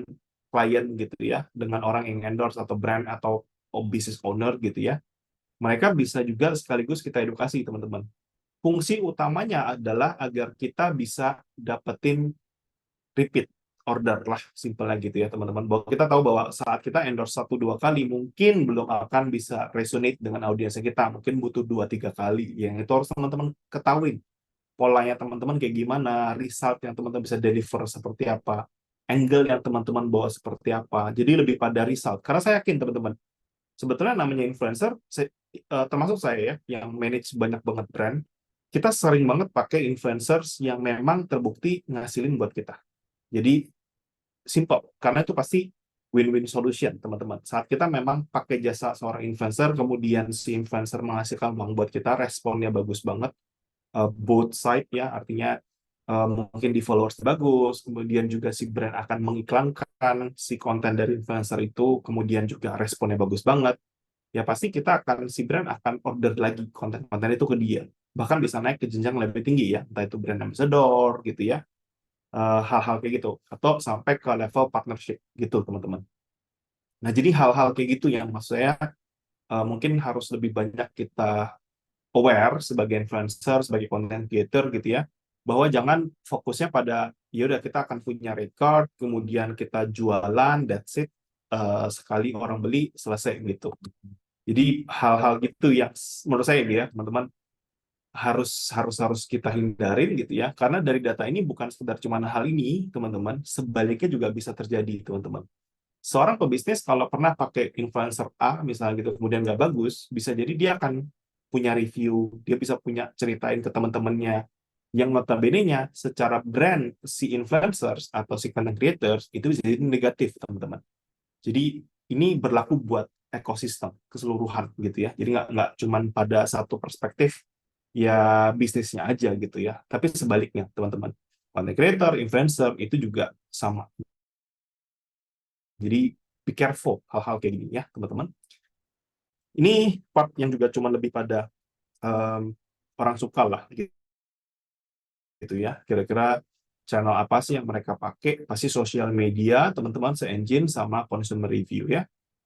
klien gitu ya, dengan orang yang endorse atau brand atau business owner gitu ya, mereka bisa juga sekaligus kita edukasi, teman-teman. Fungsi utamanya adalah agar kita bisa dapetin repeat order lah, simpelnya gitu ya, teman-teman. Bahwa kita tahu bahwa saat kita endorse 1-2 kali mungkin belum akan bisa resonate dengan audiensnya kita, mungkin butuh 2-3 kali. Yang itu harus teman-teman ketahui polanya teman-teman kayak gimana, result yang teman-teman bisa deliver seperti apa, angle yang teman-teman bawa seperti apa. Jadi lebih pada result. Karena saya yakin teman-teman, sebetulnya namanya influencer, termasuk saya ya, yang manage banyak banget brand, kita sering banget pakai influencers yang memang terbukti ngasilin buat kita. Jadi simple, karena itu pasti win-win solution, teman-teman. Saat kita memang pakai jasa seorang influencer, kemudian si influencer menghasilkan uang buat kita, responnya bagus banget, both side ya, artinya mungkin di followers bagus, kemudian juga si brand akan mengiklankan si konten dari influencer itu, kemudian juga responnya bagus banget, ya pasti si brand akan order lagi konten-konten itu ke dia. Bahkan bisa naik ke jenjang lebih tinggi ya, entah itu brand ambassador gitu ya, hal-hal kayak gitu, atau sampai ke level partnership gitu, teman-teman. Nah, jadi hal-hal kayak gitu yang maksud saya mungkin harus lebih banyak kita aware sebagai influencer, sebagai content creator gitu ya, bahwa jangan fokusnya pada ya udah kita akan punya record, kemudian kita jualan, that's it, sekali orang beli selesai gitu. Jadi hal-hal gitu yang menurut saya ya, teman-teman, harus kita hindarin gitu ya, karena dari data ini bukan sekedar cuma hal ini, teman-teman, sebaliknya juga bisa terjadi, teman-teman. Seorang pebisnis kalau pernah pakai influencer A misalnya gitu, kemudian nggak bagus, bisa jadi dia akan punya review, dia bisa punya ceritain ke teman-temannya, yang notabene-nya secara brand si influencers atau si content creators itu bisa jadi negatif, teman-teman. Jadi ini berlaku buat ekosistem keseluruhan gitu ya. Jadi nggak cuma pada satu perspektif ya bisnisnya aja gitu ya, tapi sebaliknya, teman-teman. Content creator, influencer itu juga sama. Jadi be careful hal-hal kayak gini ya, teman-teman. Ini part yang juga cuma lebih pada orang suka lah gitu gitu ya. Kira-kira channel apa sih yang mereka pakai? Pasti sosial media, teman-teman, se-engine sama consumer review ya.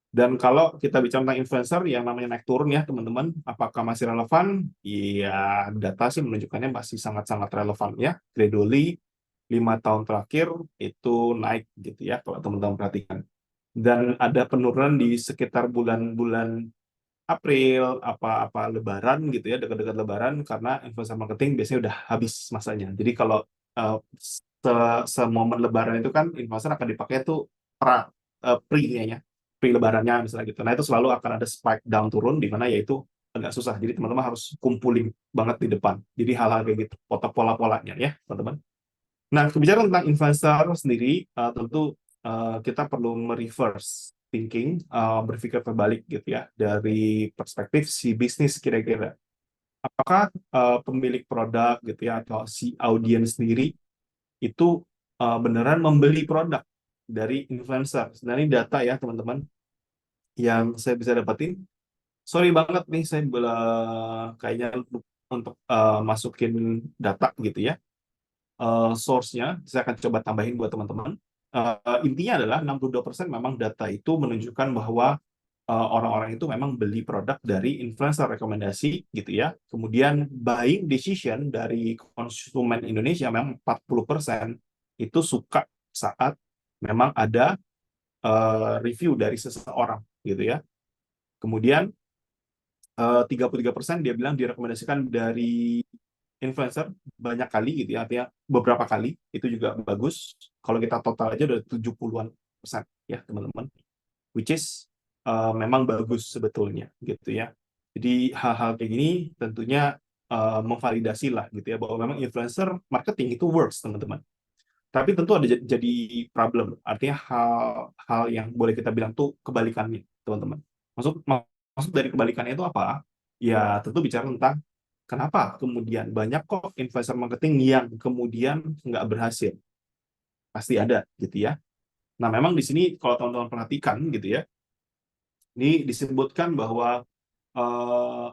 Dan kalau kita bicara tentang influencer yang namanya naik turun ya teman-teman, apakah masih relevan? Iya, data sih menunjukkannya masih sangat-sangat relevan ya. Gradually 5 tahun terakhir itu naik gitu ya kalau teman-teman perhatikan. Dan ada penurunan di sekitar bulan-bulan April, apa-apa Lebaran gitu ya, dekat-dekat Lebaran karena influencer marketing biasanya udah habis masanya. Jadi kalau semomen Lebaran itu kan influencer akan dipakai tuh pre-nya ya, pre-Lebarannya misalnya gitu. Nah itu selalu akan ada spike down turun di mana yaitu agak susah. Jadi teman-teman harus kumpulin banget di depan. Jadi hal-hal kayak gitu, pola-polanya ya teman-teman. Nah, bicara tentang influencer sendiri, tentu kita perlu mereverse thinking, berpikir terbalik gitu ya, dari perspektif si bisnis kira-kira. Apakah pemilik produk gitu ya, atau si audiens sendiri itu beneran membeli produk dari influencer? Nah, ini data ya teman-teman, yang saya bisa dapetin. Sorry banget nih, saya kayaknya untuk masukin data gitu ya. Source-nya, saya akan coba tambahin buat teman-teman. Intinya adalah 62% memang data itu menunjukkan bahwa orang-orang itu memang beli produk dari influencer rekomendasi gitu ya. Kemudian buying decision dari konsumen Indonesia memang 40% itu suka saat memang ada review dari seseorang gitu ya. Kemudian 33% dia bilang direkomendasikan dari influencer banyak kali gitu ya, artinya beberapa kali, itu juga bagus. Kalau kita total aja udah 70-an% ya teman-teman, which is memang bagus sebetulnya gitu ya. Jadi hal-hal kayak gini tentunya memvalidasi lah gitu ya, bahwa memang influencer marketing itu works teman-teman. Tapi tentu ada jadi problem, artinya hal yang boleh kita bilang tuh kebalikannya teman-teman. Maksud dari kebalikannya itu apa? Ya tentu bicara tentang kenapa kemudian banyak kok influencer marketing yang kemudian nggak berhasil. Pasti ada gitu ya. Nah memang di sini kalau teman-teman perhatikan gitu ya, ini disebutkan bahwa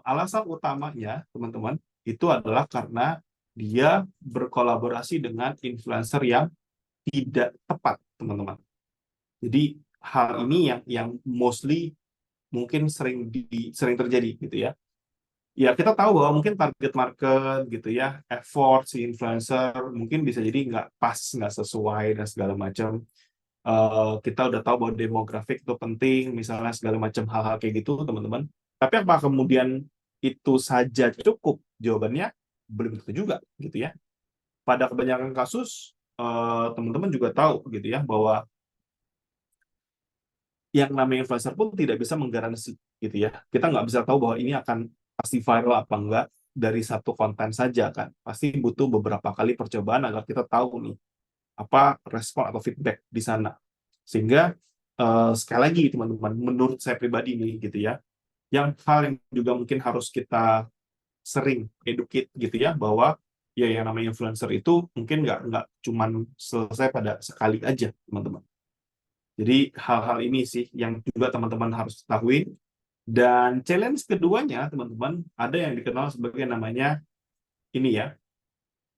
alasan utamanya teman-teman itu adalah karena dia berkolaborasi dengan influencer yang tidak tepat teman-teman. Jadi hal ini yang mostly mungkin sering terjadi gitu ya. Ya kita tahu bahwa mungkin target market gitu ya, effort si influencer mungkin bisa jadi nggak pas, nggak sesuai dan segala macam. Kita udah tahu bahwa demografik itu penting, misalnya segala macam hal-hal kayak gitu teman-teman. Tapi apa kemudian itu saja cukup? Jawabannya belum tentu juga gitu ya. Pada kebanyakan kasus teman-teman juga tahu gitu ya bahwa yang namanya influencer pun tidak bisa menggaransi gitu ya. Kita nggak bisa tahu bahwa ini akan pasti viral apa enggak dari satu konten saja kan. Pasti butuh beberapa kali percobaan agar kita tahu nih apa respon atau feedback di sana. Sehingga sekali lagi teman-teman, menurut saya pribadi nih gitu ya, yang hal yang juga mungkin harus kita sering educate gitu ya, bahwa ya yang namanya influencer itu mungkin nggak cuman selesai pada sekali aja teman-teman. Jadi hal-hal ini sih yang juga teman-teman harus ketahui. Dan challenge keduanya, teman-teman, ada yang dikenal sebagai namanya ini ya,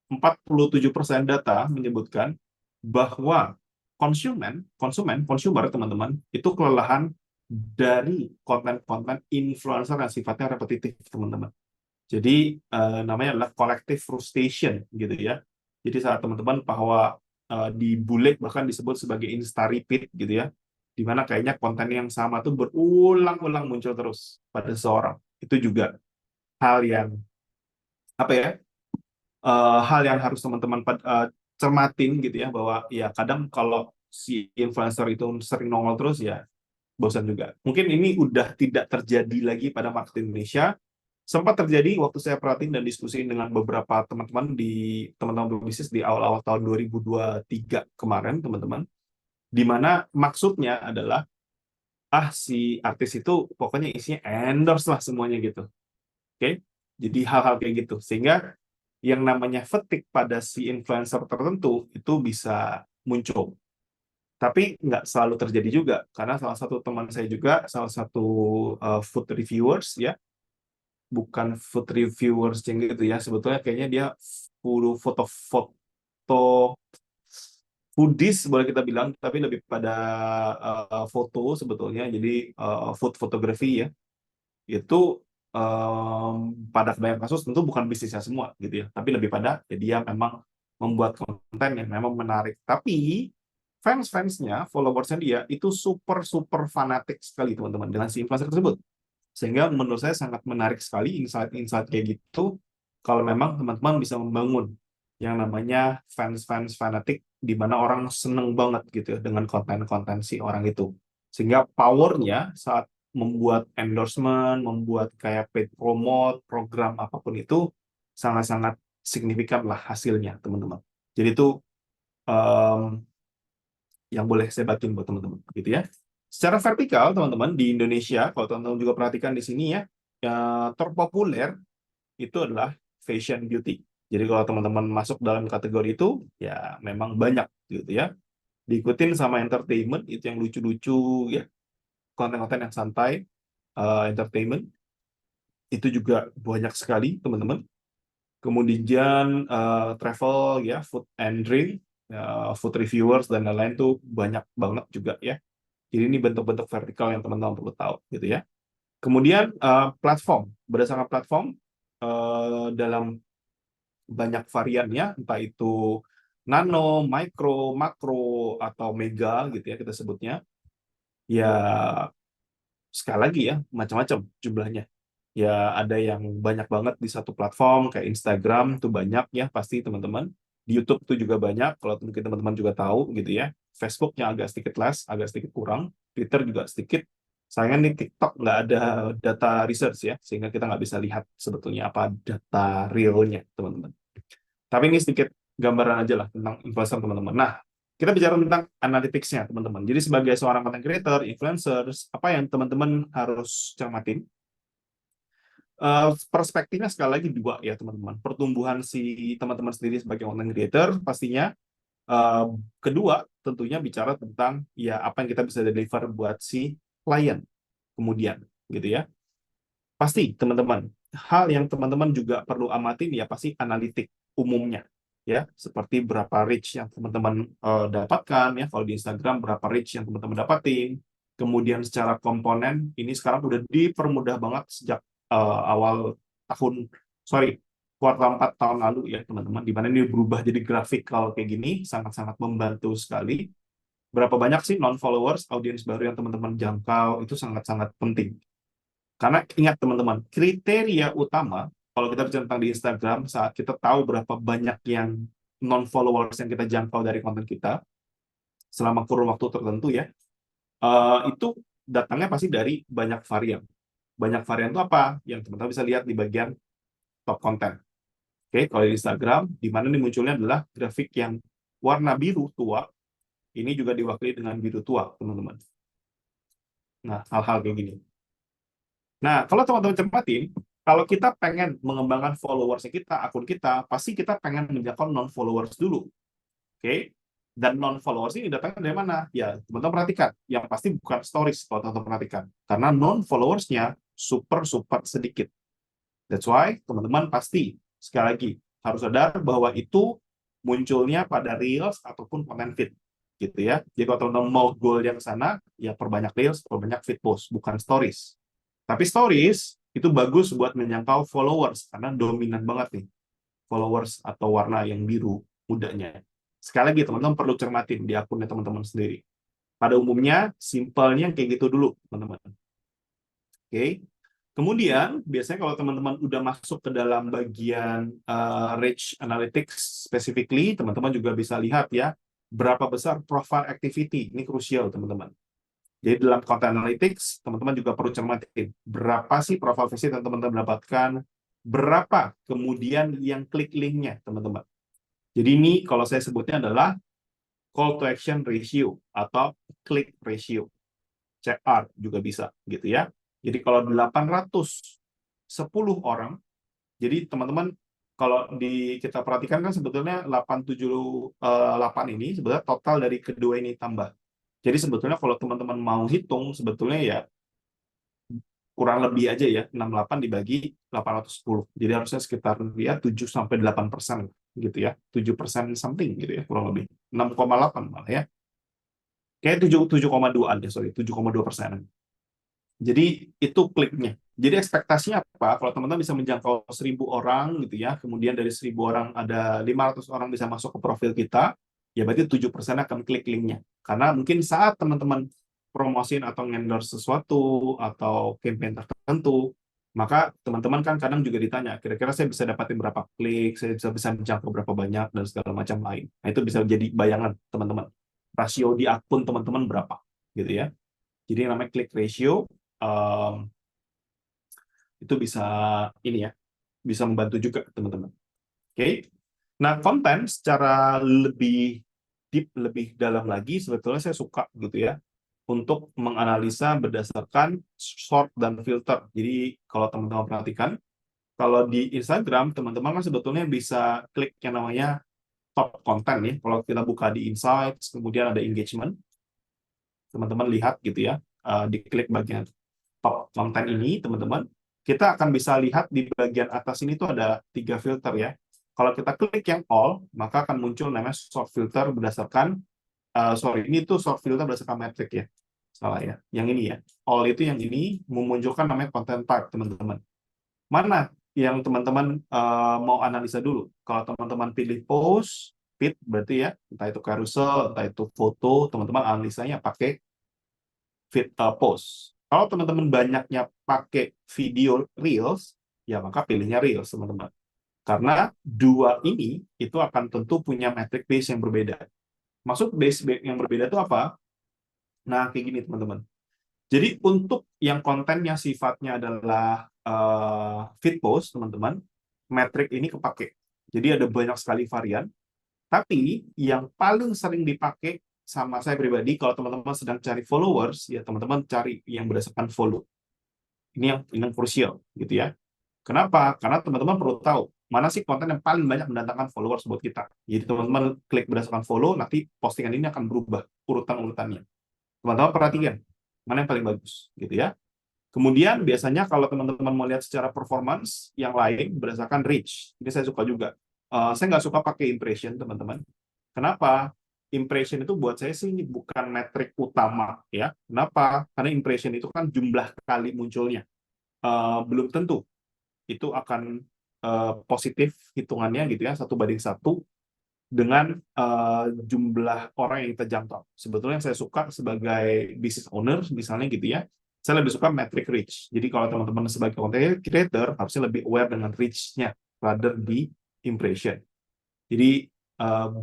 47% data menyebutkan bahwa consumer, teman-teman, itu kelelahan dari konten-konten influencer yang sifatnya repetitif, teman-teman. Jadi namanya adalah collective frustration gitu ya. Jadi saat teman-teman bahwa dibully bahkan disebut sebagai insta repeat gitu ya, di mana kayaknya konten yang sama tuh berulang-ulang muncul terus pada seseorang. Itu juga hal yang apa ya? Hal yang harus teman-teman cermatin gitu ya, bahwa ya kadang kalau si influencer itu sering nongol terus ya bosan juga. Mungkin ini udah tidak terjadi lagi pada market Indonesia. Sempat terjadi waktu saya perhatiin dan diskusi dengan beberapa teman-teman berbisnis di awal-awal tahun 2023 kemarin, teman-teman. Di mana maksudnya adalah si artis itu pokoknya isinya endorse lah semuanya gitu. Oke? Jadi hal-hal kayak gitu. Sehingga yang namanya fatigue pada si influencer tertentu itu bisa muncul. Tapi nggak selalu terjadi juga, karena salah satu teman saya juga, salah satu food reviewers ya, bukan food reviewers yang gitu ya, sebetulnya kayaknya dia foto foodies boleh kita bilang, tapi lebih pada foto sebetulnya. Jadi food photography ya, itu pada kebanyakan kasus tentu bukan bisnisnya semua gitu ya, tapi lebih pada ya dia memang membuat konten yang memang menarik. Tapi fans-fansnya, followersnya dia itu super super fanatik sekali teman-teman dengan si influencer tersebut. Sehingga menurut saya sangat menarik sekali insight-insight kayak gitu kalau memang teman-teman bisa membangun yang namanya fans-fans fanatik di mana orang seneng banget gitu ya dengan konten-konten si orang itu. Sehingga powernya saat membuat endorsement, membuat kayak paid promote, program apapun itu sangat-sangat signifikan lah hasilnya teman-teman. Jadi itu yang boleh saya bagiin buat teman-teman gitu ya. Secara vertikal teman-teman di Indonesia, kalau teman-teman juga perhatikan di sini ya, terpopuler itu adalah fashion beauty. Jadi kalau teman-teman masuk dalam kategori itu, ya memang banyak gitu ya. Diikutin sama entertainment, itu yang lucu-lucu ya, konten-konten yang santai, entertainment, itu juga banyak sekali teman-teman. Kemudian travel ya, food and drink, food reviewers dan lain-lain tuh banyak banget juga ya. Jadi ini bentuk-bentuk vertikal yang teman-teman perlu tahu gitu ya. Kemudian platform, berdasarkan platform dalam banyak variannya, entah itu nano, micro, makro atau mega gitu ya kita sebutnya. Ya sekali lagi ya macam-macam jumlahnya. Ya ada yang banyak banget di satu platform kayak Instagram tuh banyak ya pasti teman-teman. Di YouTube tuh juga banyak kalau mungkin teman-teman juga tahu gitu ya. Facebooknya agak sedikit less, agak sedikit kurang. Twitter juga sedikit. Sayangnya nih TikTok nggak ada data research ya, sehingga kita nggak bisa lihat sebetulnya apa data realnya teman-teman. Tapi ini sedikit gambaran aja lah tentang influencer teman-teman. Nah, kita bicara tentang analytics-nya teman-teman. Jadi sebagai seorang content creator, influencers, apa yang teman-teman harus cermatin? Perspektifnya sekali lagi dua ya teman-teman. Pertumbuhan si teman-teman sendiri sebagai content creator pastinya. Kedua tentunya bicara tentang ya apa yang kita bisa deliver buat si klien kemudian gitu ya. Pasti teman-teman, hal yang teman-teman juga perlu amatin ya pasti analitik umumnya ya, seperti berapa reach yang teman-teman dapatkan ya, kalau di Instagram berapa reach yang teman-teman dapatin. Kemudian secara komponen ini sekarang udah dipermudah banget sejak awal tahun, kuartal 4 tahun lalu ya teman-teman, di mana ini berubah jadi grafikal kayak gini, sangat-sangat membantu sekali. Berapa banyak sih non-followers, audiens baru yang teman-teman jangkau, itu sangat-sangat penting. Karena ingat teman-teman, kriteria utama, kalau kita bicara tentang di Instagram, saat kita tahu berapa banyak yang non-followers yang kita jangkau dari konten kita, selama kurun waktu tertentu ya, itu datangnya pasti dari banyak varian. Banyak varian itu apa? Yang teman-teman bisa lihat di bagian top konten. Oke, kalau di Instagram, di mana ini munculnya adalah grafik yang warna biru tua, ini juga diwakili dengan biru tua, teman-teman. Nah, hal-hal kayak gini. Nah, kalau teman-teman cermatin, kalau kita pengen mengembangkan followers kita, akun kita, pasti kita pengen menjangkau non-followers dulu. Oke? Dan non-followers ini datangnya dari mana? Ya, teman-teman perhatikan. Yang pasti bukan stories, kalau teman-teman perhatikan. Karena non-followersnya super-super sedikit. That's why teman-teman pasti sekali lagi harus sadar bahwa itu munculnya pada reels ataupun konten feed gitu ya. Jadi kalau teman-teman mau goal yang sana, ya perbanyak reels, perbanyak feed post, bukan stories. Tapi stories itu bagus buat menjangkau followers karena dominan banget nih followers atau warna yang biru mudanya. Sekali lagi teman-teman perlu cermatin di akunnya teman-teman sendiri. Pada umumnya simpelnya kayak gitu dulu teman-teman. Oke. Kemudian, biasanya kalau teman-teman udah masuk ke dalam bagian reach analytics specifically, teman-teman juga bisa lihat ya, berapa besar profile activity. Ini krusial, teman-teman. Jadi dalam content analytics, teman-teman juga perlu cermatin, berapa sih profile visit yang teman-teman dapatkan, berapa kemudian yang klik linknya, teman-teman. Jadi ini kalau saya sebutnya adalah call to action ratio atau click ratio. CR juga bisa, gitu ya. Jadi kalau 810 orang, jadi teman-teman kalau kita perhatikan kan sebetulnya 878 ini sebetulnya total dari kedua ini tambah. Jadi sebetulnya kalau teman-teman mau hitung sebetulnya ya kurang lebih aja ya, 68 dibagi 810. Jadi harusnya sekitar ya 7-8% gitu ya. 7% something gitu ya, kurang lebih. 6,8 malah ya. Kayak 7,2 deh, sorry, 7,2%. Jadi itu kliknya. Jadi ekspektasinya apa? Kalau teman-teman bisa menjangkau 1.000 orang gitu ya, kemudian dari 1.000 orang ada 500 orang bisa masuk ke profil kita, ya berarti 7% akan klik linknya. Karena mungkin saat teman-teman promosin atau endorse sesuatu atau campaign tertentu, maka teman-teman kan kadang juga ditanya, kira-kira saya bisa dapatin berapa klik, saya bisa menjangkau berapa banyak, dan segala macam lain. Nah, itu bisa jadi bayangan teman-teman. Rasio di akun teman-teman berapa, gitu ya. Jadi yang namanya click ratio, itu bisa ini ya, bisa membantu juga teman-teman. Oke. Nah, konten secara lebih deep, lebih dalam lagi, sebetulnya saya suka gitu ya, untuk menganalisa berdasarkan sort dan filter. Jadi kalau teman-teman perhatikan, kalau di Instagram, teman-teman kan sebetulnya bisa klik yang namanya top konten ya. Kalau kita buka di Insights, kemudian ada engagement, teman-teman lihat gitu ya, diklik bagian top konten ini, teman-teman, kita akan bisa lihat di bagian atas ini tuh ada 3 filter ya. Kalau kita klik yang all, maka akan muncul namanya sort filter berdasarkan, ini tuh sort filter berdasarkan metrik ya. Salah ya. Yang ini ya. All itu yang ini memunculkan namanya content type, teman-teman. Mana yang teman-teman mau analisa dulu? Kalau teman-teman pilih post, feed berarti ya, entah itu carousel, entah itu foto, teman-teman analisanya pakai feed post. Kalau teman-teman banyaknya pakai video reels, ya maka pilihnya reels, teman-teman. Karena dua ini itu akan tentu punya metric base yang berbeda. Maksud base yang berbeda itu apa? Nah, kayak gini, teman-teman. Jadi untuk yang kontennya sifatnya adalah feed post, teman-teman, metrik ini kepake. Jadi ada banyak sekali varian. Tapi yang paling sering dipakai sama saya pribadi, kalau teman-teman sedang cari followers, ya teman-teman cari yang berdasarkan follow. Ini yang krusial, gitu ya. Kenapa? Karena teman-teman perlu tahu, mana sih konten yang paling banyak mendatangkan followers buat kita. Jadi teman-teman klik berdasarkan follow, nanti postingan ini akan berubah urutan-urutannya. Teman-teman perhatikan, mana yang paling bagus, gitu ya. Kemudian biasanya kalau teman-teman mau lihat secara performance, yang lain berdasarkan reach. Ini saya suka juga. Saya nggak suka pakai impression, teman-teman. Kenapa? Impression itu buat saya sih bukan metrik utama, ya. Kenapa? Karena impression itu kan jumlah kali munculnya. Belum tentu itu akan positif hitungannya gitu ya, 1:1 dengan jumlah orang yang kita jangkau. Sebetulnya yang saya suka sebagai business owner, misalnya gitu ya, saya lebih suka metric reach. Jadi kalau teman-teman sebagai content creator, harusnya lebih aware dengan reach-nya, rather di impression. Jadi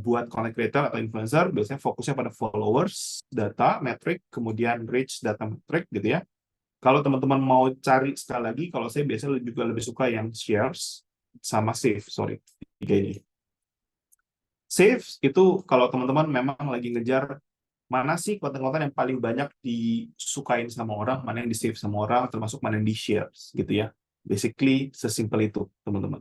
buat content creator atau influencer, biasanya fokusnya pada followers, data, metric, kemudian reach, data, metric gitu ya. Kalau teman-teman mau cari sekali lagi, kalau saya biasanya juga lebih suka yang shares sama save, tiga ini. Save itu kalau teman-teman memang lagi ngejar mana sih konten-konten yang paling banyak disukain sama orang, mana yang di-save sama orang, termasuk mana yang di-share gitu ya. Basically sesimpel itu, teman-teman.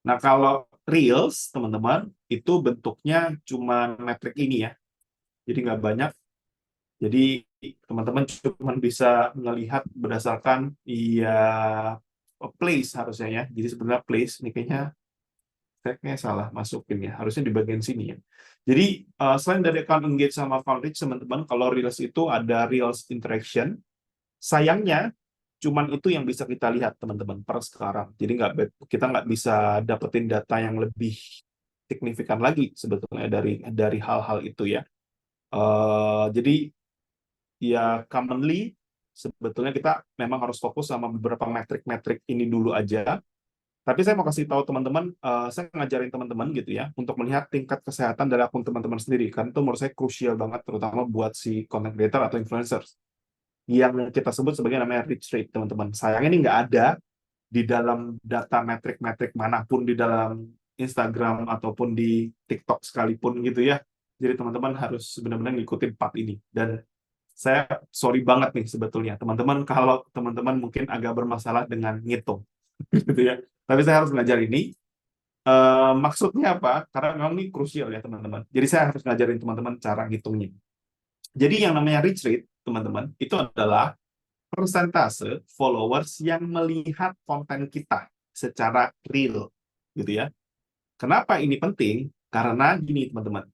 Nah, kalau Reels, teman-teman, itu bentuknya cuma metrik ini ya. Jadi nggak banyak. Jadi teman-teman cuma bisa melihat berdasarkan place harusnya ya. Jadi sebenarnya place ini kayaknya salah masukin ya. Harusnya di bagian sini ya. Jadi selain dari account engage sama account reach, teman-teman, kalau Reels itu ada Reels interaction. Sayangnya cuman itu yang bisa kita lihat, teman-teman, per sekarang. Jadi kita nggak bisa dapetin data yang lebih signifikan lagi sebetulnya dari hal-hal itu ya. Jadi ya commonly sebetulnya kita memang harus fokus sama beberapa metrik-metrik ini dulu aja. Tapi saya mau kasih tahu teman-teman, saya ngajarin teman-teman gitu ya, untuk melihat tingkat kesehatan dari akun teman-teman sendiri. Kan itu menurut saya krusial banget, terutama buat si content creator atau influencers. Yang kita sebut sebagai namanya reach rate, teman-teman. Sayangnya ini nggak ada di dalam data metrik-metrik manapun di dalam Instagram ataupun di TikTok sekalipun gitu ya. Jadi teman-teman harus benar-benar ngikutin part ini. Dan saya sorry banget nih sebetulnya, teman-teman, kalau teman-teman mungkin agak bermasalah dengan ngitung. Gitu ya. Tapi saya harus ngajar ini. Maksudnya apa? Karena memang ini krusial ya, teman-teman. Jadi saya harus ngajarin teman-teman cara ngitungnya. Jadi yang namanya reach rate, teman-teman, itu adalah persentase followers yang melihat konten kita secara real, gitu ya. Kenapa ini penting? Karena gini teman-teman,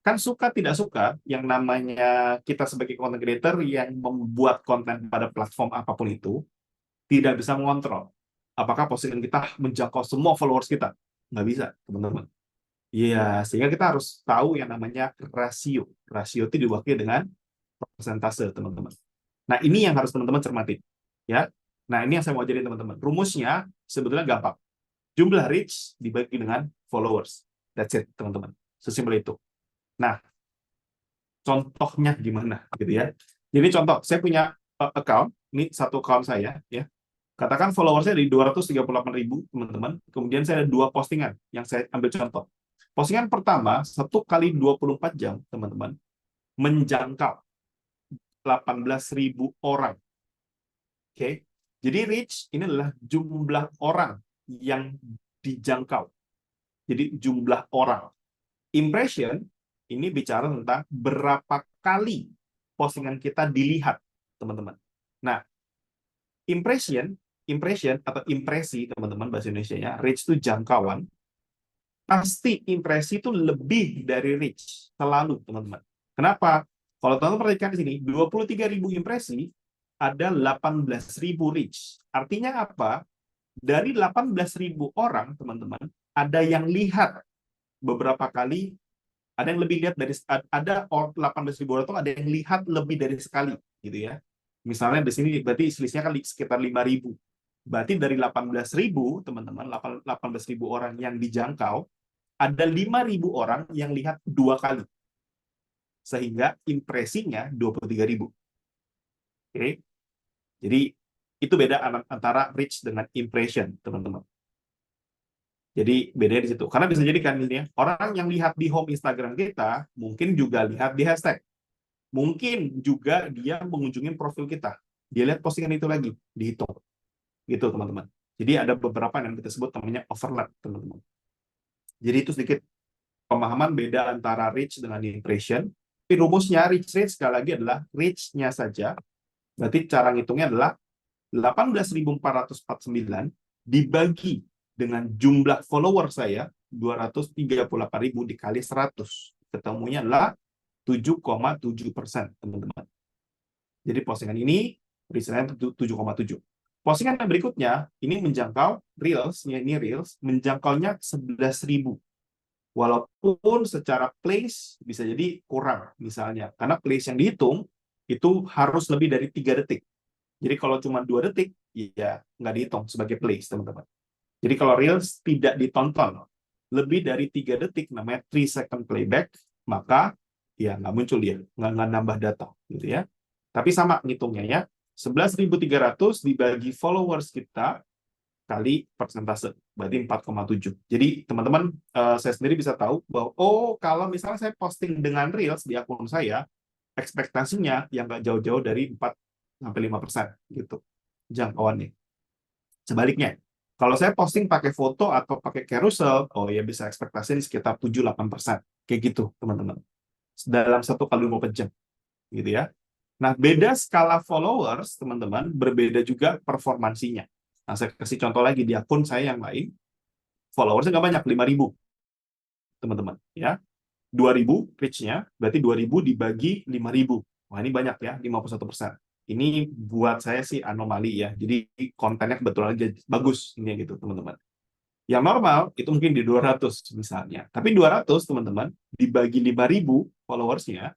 kan suka tidak suka yang namanya kita sebagai content creator yang membuat konten pada platform apapun itu tidak bisa mengontrol apakah postingan kita menjangkau semua followers kita. Nggak bisa, teman-teman. Iya, sehingga kita harus tahu yang namanya rasio. Rasio itu diwakili dengan persentase, teman-teman. Nah, ini yang harus teman-teman cermati. Ya. Nah, ini yang saya mau ajarin teman-teman. Rumusnya sebetulnya gampang. Jumlah reach dibagi dengan followers. That's it, teman-teman. Sesimpel itu. Nah, contohnya gimana gitu ya. Jadi contoh, saya punya account, ini satu account saya ya. Katakan followersnya di 238.000, teman-teman. Kemudian saya ada 2 postingan yang saya ambil contoh. Postingan pertama, 1 kali 24 jam, teman-teman, menjangkau 18.000 orang. Oke. Jadi reach ini adalah jumlah orang yang dijangkau. Jadi jumlah orang. Impression ini bicara tentang berapa kali postingan kita dilihat, teman-teman. Nah, impression atau impresi, teman-teman, bahasa Indonesia-nya, reach itu jangkauan. Pasti impresi itu lebih dari reach, selalu, teman-teman. Kenapa? Kalau teman-teman perhatikan di sini, 23.000 impresi, ada 18.000 reach. Artinya apa? Dari 18.000 orang, teman-teman, ada yang lihat beberapa kali, ada yang lebih lihat dari, ada 18.000 orang itu ada yang lihat lebih dari sekali, gitu ya. Misalnya di sini berarti selisihnya kan sekitar 5.000. Berarti dari 18.000, teman-teman, 18.000 orang yang dijangkau, ada 5.000 orang yang lihat 2 kali. Sehingga impresinya 23.000. Oke. Jadi itu beda antara reach dengan impression, teman-teman. Jadi bedanya di situ. Karena bisa jadi kan ini ya, orang yang lihat di home Instagram kita mungkin juga lihat di hashtag. Mungkin juga dia mengunjungi profil kita. Dia lihat postingan itu lagi, dihitung. Gitu, teman-teman. Jadi ada beberapa yang kita sebut namanya overlap, teman-teman. Jadi itu sedikit pemahaman beda antara reach dengan impression. Tapi rumusnya reach rate sekali lagi adalah reach-nya saja. Berarti cara ngitungnya adalah 18.449 dibagi dengan jumlah follower saya 238.000 dikali 100. Ketemunya adalah 7,7%, teman-teman. Jadi postingan ini reach-nya 7,7. Postingan yang berikutnya ini menjangkau reels, ini reels menjangkaunya 11.000. Walaupun secara place bisa jadi kurang misalnya, karena place yang dihitung itu harus lebih dari 3 detik. Jadi kalau cuma 2 detik, ya nggak dihitung sebagai place, teman-teman. Jadi kalau reels tidak ditonton lebih dari 3 detik, namanya 3 second playback, maka ya nggak muncul dia, nggak nambah data, gitu ya. Tapi sama ngitungnya ya, 11.300 dibagi followers kita kali persentase, berarti 4,7. Jadi teman-teman, saya sendiri bisa tahu bahwa, oh kalau misalnya saya posting dengan Reels di akun saya, ekspektasinya yang nggak jauh-jauh dari 4-5% gitu, jangkauannya. Sebaliknya, kalau saya posting pakai foto atau pakai carousel, oh ya bisa ekspektasinya sekitar 7-8%, kayak gitu teman-teman. Dalam 1 kali 24 jam, gitu ya. Nah, beda skala followers, teman-teman, berbeda juga performansinya. Nah, saya kasih contoh lagi di akun saya yang lain, followersnya nggak banyak, 5.000, teman-teman. Ya, 2.000 reach-nya, berarti 2.000 dibagi 5.000. Wah, ini banyak ya, 51%. Ini buat saya sih anomali ya, jadi kontennya kebetulan aja bagus, ini gitu, teman-teman. Yang normal, itu mungkin di 200 misalnya. Tapi 200, teman-teman, dibagi 5.000 followersnya,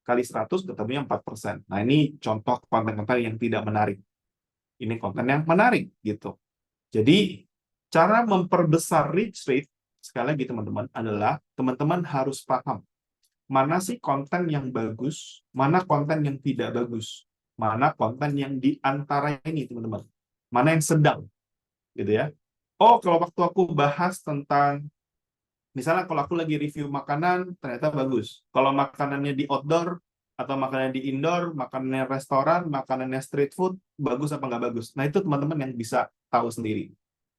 kali 100 ketemunya 4%. Nah, ini contoh konten-konten yang tidak menarik. Ini konten yang menarik, gitu. Jadi, cara memperbesar reach rate, sekali lagi teman-teman, adalah teman-teman harus paham mana sih konten yang bagus, mana konten yang tidak bagus, mana konten yang di antara ini, teman-teman. Mana yang sedang, gitu ya. Oh, kalau waktu aku bahas tentang misalnya kalau aku lagi review makanan, ternyata bagus. Kalau makanannya di outdoor, atau makanannya di indoor, makanannya restoran, makanannya street food, bagus apa nggak bagus? Nah, itu teman-teman yang bisa tahu sendiri.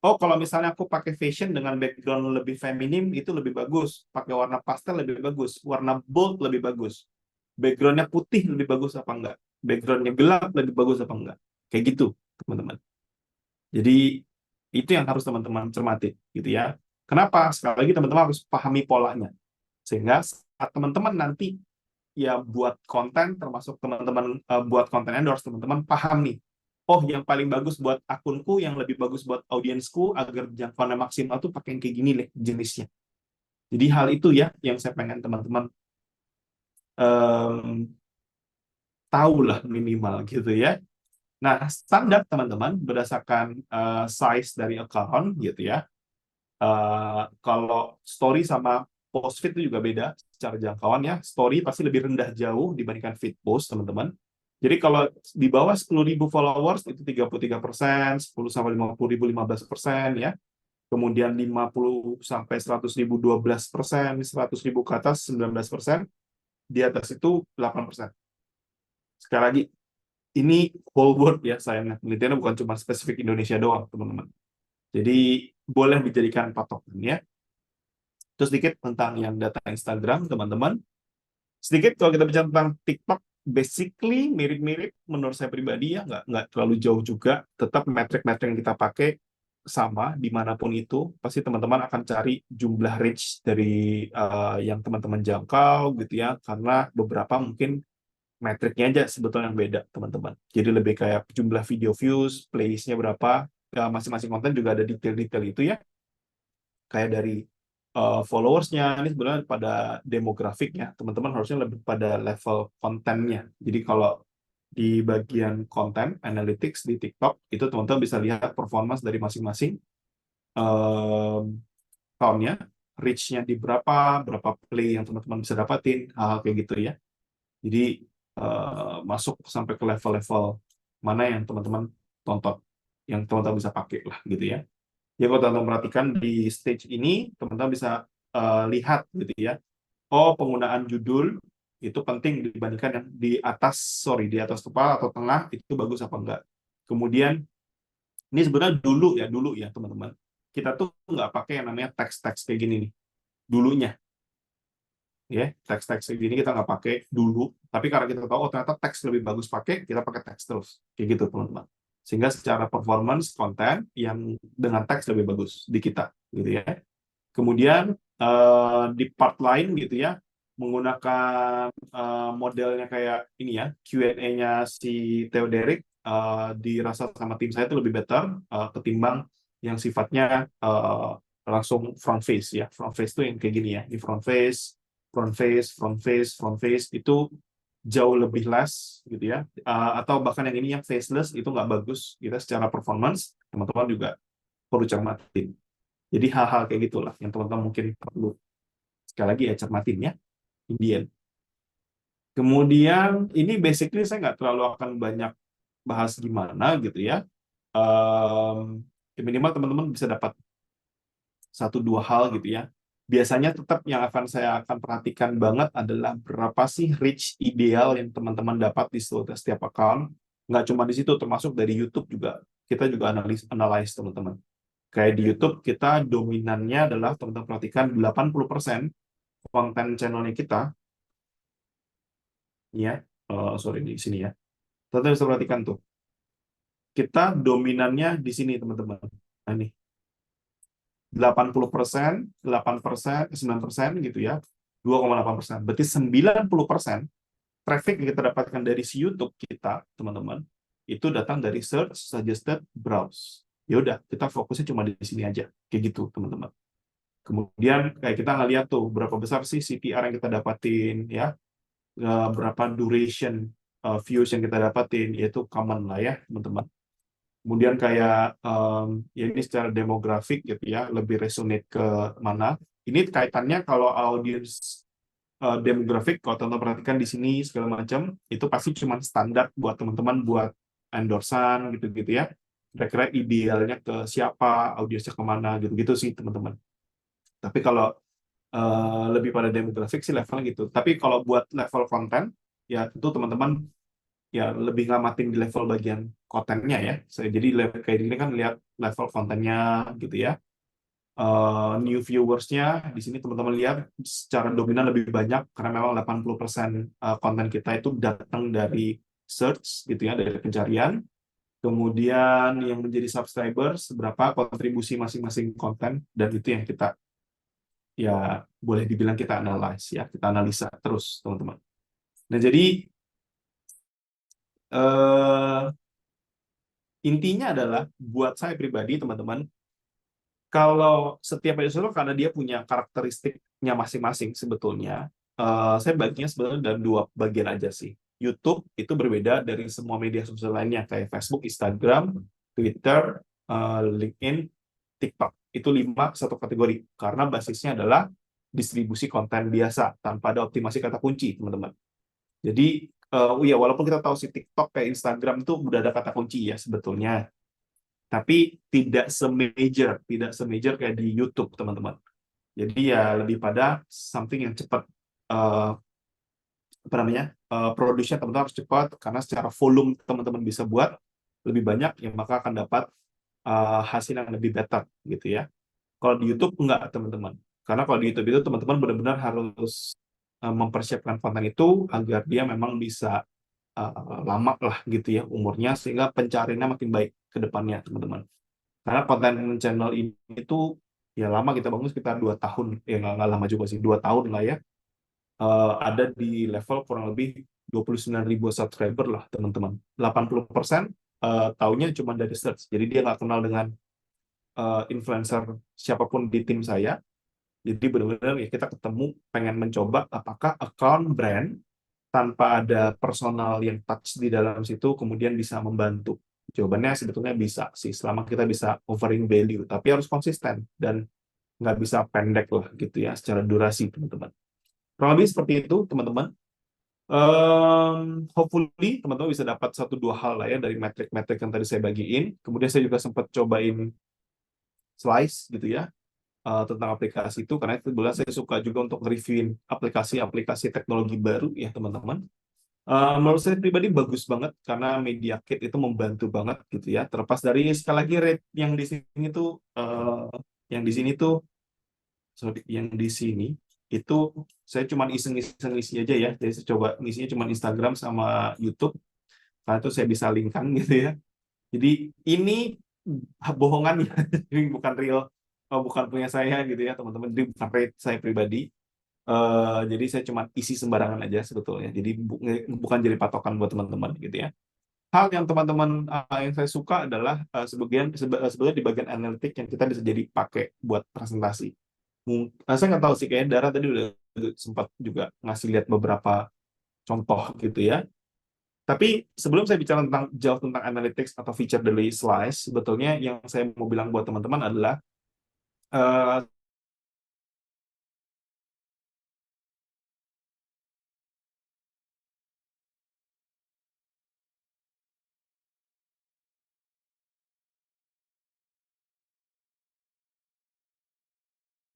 Oh, kalau misalnya aku pakai fashion dengan background lebih feminim, itu lebih bagus. Pakai warna pastel lebih bagus. Warna bold lebih bagus. Backgroundnya putih lebih bagus apa enggak? Backgroundnya gelap lebih bagus apa enggak? Kayak gitu, teman-teman. Jadi itu yang harus teman-teman cermati, gitu ya. Kenapa? Sekali lagi teman-teman harus pahami polanya. Sehingga saat teman-teman nanti ya buat konten, termasuk teman-teman buat konten endorse, teman-teman paham nih. Oh, yang paling bagus buat akunku, yang lebih bagus buat audiensku, agar jangkauannya maksimal tuh pakai yang kayak gini nih jenisnya. Jadi hal itu ya yang saya pengen teman-teman tahu lah minimal gitu ya. Nah, standar teman-teman berdasarkan size dari account gitu ya. Kalau story sama post feed itu juga beda secara jangkauan ya. Story pasti lebih rendah jauh dibandingkan feed post, teman-teman. Jadi kalau di bawah 10.000 followers itu 33%, 10 sampai 50.000 15% ya. Kemudian 50 sampai 100.000 12%, 100.000 ke atas 19%, di atas itu 8%. Sekali lagi, ini whole world ya sayangnya. Penelitiannya bukan cuma spesifik Indonesia doang, teman-teman. Jadi boleh dijadikan patokan ya. Terus sedikit tentang yang data Instagram, teman-teman. Sedikit kalau kita bicara tentang TikTok, basically mirip-mirip menurut saya pribadi ya, nggak terlalu jauh juga. Tetap metrik-metrik yang kita pakai sama dimanapun itu. Pasti teman-teman akan cari jumlah reach dari yang teman-teman jangkau gitu ya, karena beberapa mungkin metriknya aja sebetulnya yang beda, teman-teman. Jadi lebih kayak jumlah video views, plays-nya berapa, ya, masing-masing konten juga ada detail-detail itu ya. Kayak dari followers-nya, ini sebenarnya pada demografiknya, teman-teman harusnya lebih pada level kontennya. Jadi kalau di bagian konten, analytics di TikTok, itu teman-teman bisa lihat performance dari masing-masing account-nya, reach-nya di berapa play yang teman-teman bisa dapatin, hal-hal kayak gitu ya. Jadi masuk sampai ke level-level mana yang teman-teman tonton, yang teman-teman bisa pakai lah gitu ya. Ya kalau teman-teman perhatikan di stage ini, teman-teman bisa lihat gitu ya. Oh, penggunaan judul itu penting dibandingkan yang di atas kepala atau tengah, itu bagus apa enggak. Kemudian, ini sebenarnya dulu ya teman-teman. Kita tuh nggak pakai yang namanya teks-teks kayak gini nih. Dulunya. Ya, teks-teks kayak gini kita nggak pakai dulu. Tapi karena kita tahu, oh ternyata teks lebih bagus pakai, kita pakai teks terus. Kayak gitu teman-teman. Sehingga secara performance konten yang dengan teks lebih bagus di kita. Gitu ya. Kemudian di part lain gitu ya, menggunakan modelnya kayak ini ya, Q&A-nya si Theoderic dirasa sama tim saya itu lebih better ketimbang yang sifatnya langsung front face ya. Front face itu yang kayak gini ya, di front face itu jauh lebih less gitu ya. Atau bahkan yang ini yang faceless itu nggak bagus gitu secara performance, teman-teman juga perlu cermatin. Jadi hal-hal kayak gitulah yang teman-teman mungkin perlu sekali lagi ya cermatin ya, Indian. Kemudian ini basically saya nggak terlalu akan banyak bahas gimana gitu ya. Minimal teman-teman bisa dapat 1-2 hal gitu ya. Biasanya tetap yang saya akan perhatikan banget adalah berapa sih reach ideal yang teman-teman dapat di setiap account. Nggak cuma di situ, termasuk dari YouTube juga. Kita juga analyze teman-teman. Kayak di YouTube kita dominannya adalah teman-teman perhatikan 80% konten channelnya kita ya. Sorry di sini ya. Teman-teman bisa perhatikan tuh. Kita dominannya di sini teman-teman. Nah, ini 80%, 8%, 9% gitu ya. 2,8%. Berarti 90% traffic yang kita dapatkan dari si YouTube kita, teman-teman, itu datang dari search, suggested, browse. Ya udah, kita fokusnya cuma di sini aja. Kayak gitu, teman-teman. Kemudian kayak kita ngeliat tuh berapa besar sih CTR yang kita dapatin ya, berapa duration views yang kita dapatin, yaitu common lah ya teman-teman. Kemudian kayak ya ini secara demografik gitu ya, lebih resonate ke mana. Ini kaitannya kalau audience demografik, kalau teman-teman perhatikan di sini segala macam, itu pasti cuma standar buat teman-teman buat endorsan gitu-gitu ya. Kira-kira idealnya ke siapa, audiensnya kemana gitu-gitu sih teman-teman. Tapi kalau lebih pada demografik sih levelnya gitu. Tapi kalau buat level konten, ya tentu teman-teman ya lebih ngamatin di level bagian kontennya ya. Jadi kayak gini kan lihat level kontennya gitu ya. New viewers-nya di sini teman-teman lihat secara dominan lebih banyak karena memang 80% konten kita itu datang dari search gitu ya, dari pencarian. kemudian yang menjadi subscriber, seberapa kontribusi masing-masing konten, dan itu yang kita ya boleh dibilang kita analyze ya, kita analisa terus teman-teman. Nah jadi eh, intinya adalah buat saya pribadi teman-teman, kalau setiap episode karena dia punya karakteristiknya masing-masing sebetulnya, saya baginya sebenarnya dalam dua bagian aja sih. YouTube itu berbeda dari semua media sosial lainnya kayak Facebook, Instagram, Twitter, LinkedIn, TikTok. Itu 5 satu kategori karena basisnya adalah distribusi konten biasa tanpa ada optimasi kata kunci, teman-teman. Jadi ya walaupun kita tahu si TikTok kayak Instagram itu udah ada kata kunci ya sebetulnya, tapi tidak se-major kayak di YouTube, teman-teman. Jadi ya lebih pada something yang cepat, produksinya teman-teman harus cepat, karena secara volume teman-teman bisa buat lebih banyak, ya maka akan dapat hasil yang lebih better gitu ya. Kalau di YouTube enggak, teman-teman. Karena kalau di YouTube itu teman-teman benar-benar harus mempersiapkan konten itu agar dia memang bisa lama lah gitu ya umurnya, sehingga pencariannya makin baik ke depannya, teman-teman. Karena konten channel ini itu ya lama kita bangun sekitar 2 tahun, ya nggak lama juga sih, 2 tahun lah ya. Ada di level kurang lebih 29.000 subscriber lah, teman-teman. 80% taunya cuma dari search, jadi dia nggak kenal dengan influencer siapapun di tim saya. Jadi benar-benar ya kita ketemu pengen mencoba apakah account brand tanpa ada personal yang touch di dalam situ kemudian bisa membantu. Jawabannya sebetulnya bisa sih, selama kita bisa offering value, tapi harus konsisten dan nggak bisa pendek lah gitu ya secara durasi, teman-teman. Kurang lebih seperti itu, teman-teman. Hopefully teman-teman bisa dapat 1-2 hal lah ya dari metrik-metrik yang tadi saya bagiin. Kemudian saya juga sempat cobain slice gitu ya, tentang aplikasi itu, karena itu bulan saya suka juga untuk reviewin aplikasi-aplikasi teknologi baru ya, teman-teman. Menurut saya pribadi bagus banget karena Media Kit itu membantu banget gitu ya. Terlepas dari sekali lagi rate yang di sini tuh, yang di sini tuh, sorry, yang di sini itu saya cuma iseng-iseng isi aja ya. Jadi saya coba ngisinya cuma Instagram sama YouTube, karena itu saya bisa linkkan gitu ya. Jadi ini bohongan ya, ini bukan real, bukan punya saya gitu ya teman-teman. Jadi bukan rate saya pribadi. Jadi saya cuma isi sembarangan aja sebetulnya. Jadi bukan jadi patokan buat teman-teman gitu ya. Hal yang teman-teman yang saya suka adalah sebenarnya di bagian analitik yang kita bisa jadi pakai buat presentasi. Saya nggak tahu sih, kayaknya Dara tadi udah sempat juga ngasih lihat beberapa contoh gitu ya. Tapi sebelum saya bicara jauh tentang analytics atau feature dari slice, sebetulnya yang saya mau bilang buat teman-teman adalah eh,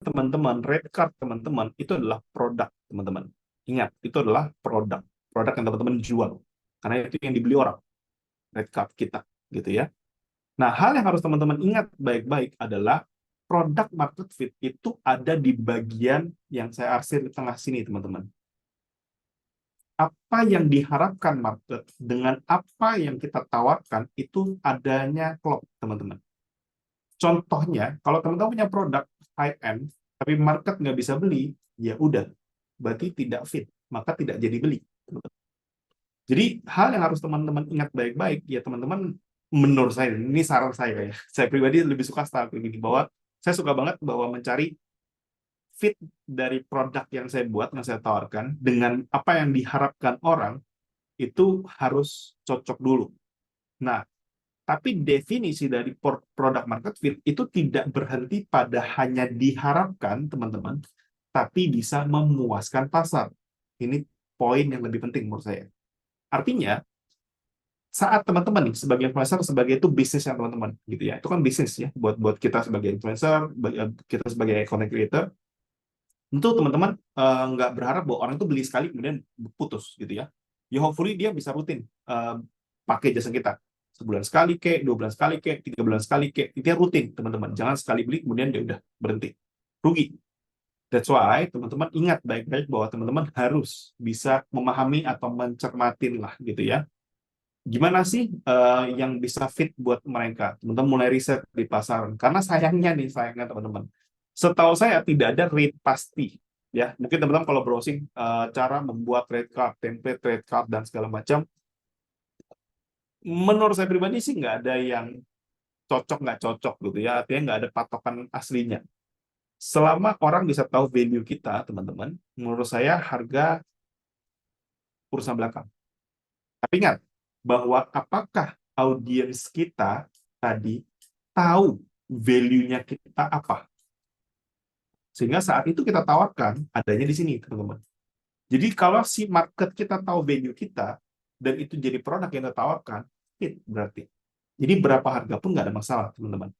teman-teman, red card teman-teman itu adalah produk, teman-teman. Ingat, itu adalah produk. Produk yang teman-teman jual. Karena itu yang dibeli orang. Red card kita, gitu ya. Nah, hal yang harus teman-teman ingat baik-baik adalah produk market fit itu ada di bagian yang saya arsir di tengah sini, teman-teman. Apa yang diharapkan market dengan apa yang kita tawarkan itu adanya klop, teman-teman. Contohnya, kalau teman-teman punya produk high-end, tapi market nggak bisa beli, ya udah, berarti tidak fit, maka tidak jadi beli. Jadi, hal yang harus teman-teman ingat baik-baik, ya teman-teman, menurut saya, ini saran saya ya, saya pribadi lebih suka style ini, bahwa saya suka banget bahwa mencari fit dari produk yang saya buat, yang saya tawarkan, dengan apa yang diharapkan orang, itu harus cocok dulu. Nah, tapi definisi dari produk market fit itu tidak berhenti pada hanya diharapkan, teman-teman, tapi bisa memuaskan pasar. Ini poin yang lebih penting menurut saya. Artinya, saat teman-teman nih sebagai influencer, sebagai itu bisnisnya teman-teman, gitu ya. Itu kan bisnis ya buat kita sebagai influencer, kita sebagai content creator. Tentu teman-teman nggak berharap bahwa orang itu beli sekali kemudian putus gitu ya. Ya hopefully dia bisa rutin pakai jasa kita. Sebulan sekali kek, 2 bulan sekali kek, 3 bulan sekali kek. Itu rutin, teman-teman. Jangan sekali beli kemudian dia udah berhenti. Rugi. That's why teman-teman ingat baik-baik bahwa teman-teman harus bisa memahami atau mencermatin lah gitu ya. gimana sih yang bisa fit buat mereka? Teman-teman mulai riset di pasaran. Karena sayangnya teman-teman, setahu saya tidak ada rate pasti. Ya, mungkin teman-teman kalau browsing cara membuat rate card, template rate card dan segala macam, menurut saya pribadi sih nggak ada yang cocok nggak cocok gitu ya. Artinya nggak ada patokan aslinya. Selama orang bisa tahu value kita, teman-teman, menurut saya harga urusan belakang. Tapi ingat bahwa apakah audiens kita tadi tahu value-nya kita apa? Sehingga saat itu kita tawarkan adanya di sini, teman-teman. Jadi kalau si market kita tahu value kita, dan itu jadi produk yang kita tawarkan, hit berarti. Jadi berapa harga pun nggak ada masalah, teman-teman.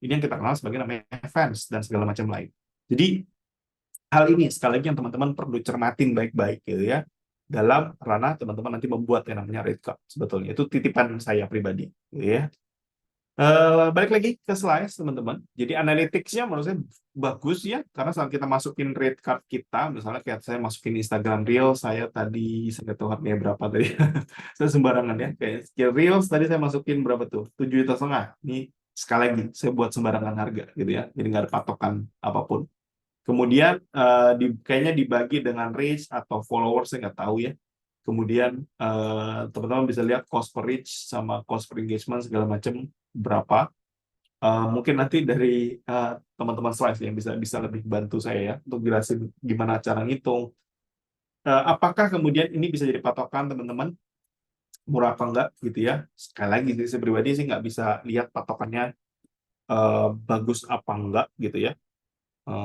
Ini yang kita kenal sebagai namanya fans dan segala macam lain. Jadi hal ini sekali lagi yang teman-teman perlu cermatin baik-baik gitu ya dalam ranah teman-teman nanti membuat yang namanya rate card sebetulnya itu titipan saya pribadi gitu ya. Balik lagi ke slides teman-teman. Jadi analytics-nya menurut saya bagus ya karena saat kita masukin rate card kita misalnya kayak saya masukin Instagram Reels saya tadi saya nggak tahu harganya berapa tadi saya sembarangan ya kayak Reels tadi saya masukin berapa tuh 7,5 juta. Ini sekali lagi saya buat sembarangan harga gitu ya jadi nggak ada patokan apapun. Kemudian kayaknya dibagi dengan reach atau followers, saya nggak tahu ya. Kemudian teman-teman bisa lihat cost per reach sama cost per engagement segala macam berapa. Mungkin nanti dari teman-teman slides yang bisa lebih bantu saya ya untuk jelasin gimana cara ngitung. Apakah kemudian ini bisa jadi patokan teman-teman murah apa enggak gitu ya. Sekali lagi saya pribadi sih nggak bisa lihat patokannya bagus apa enggak gitu ya.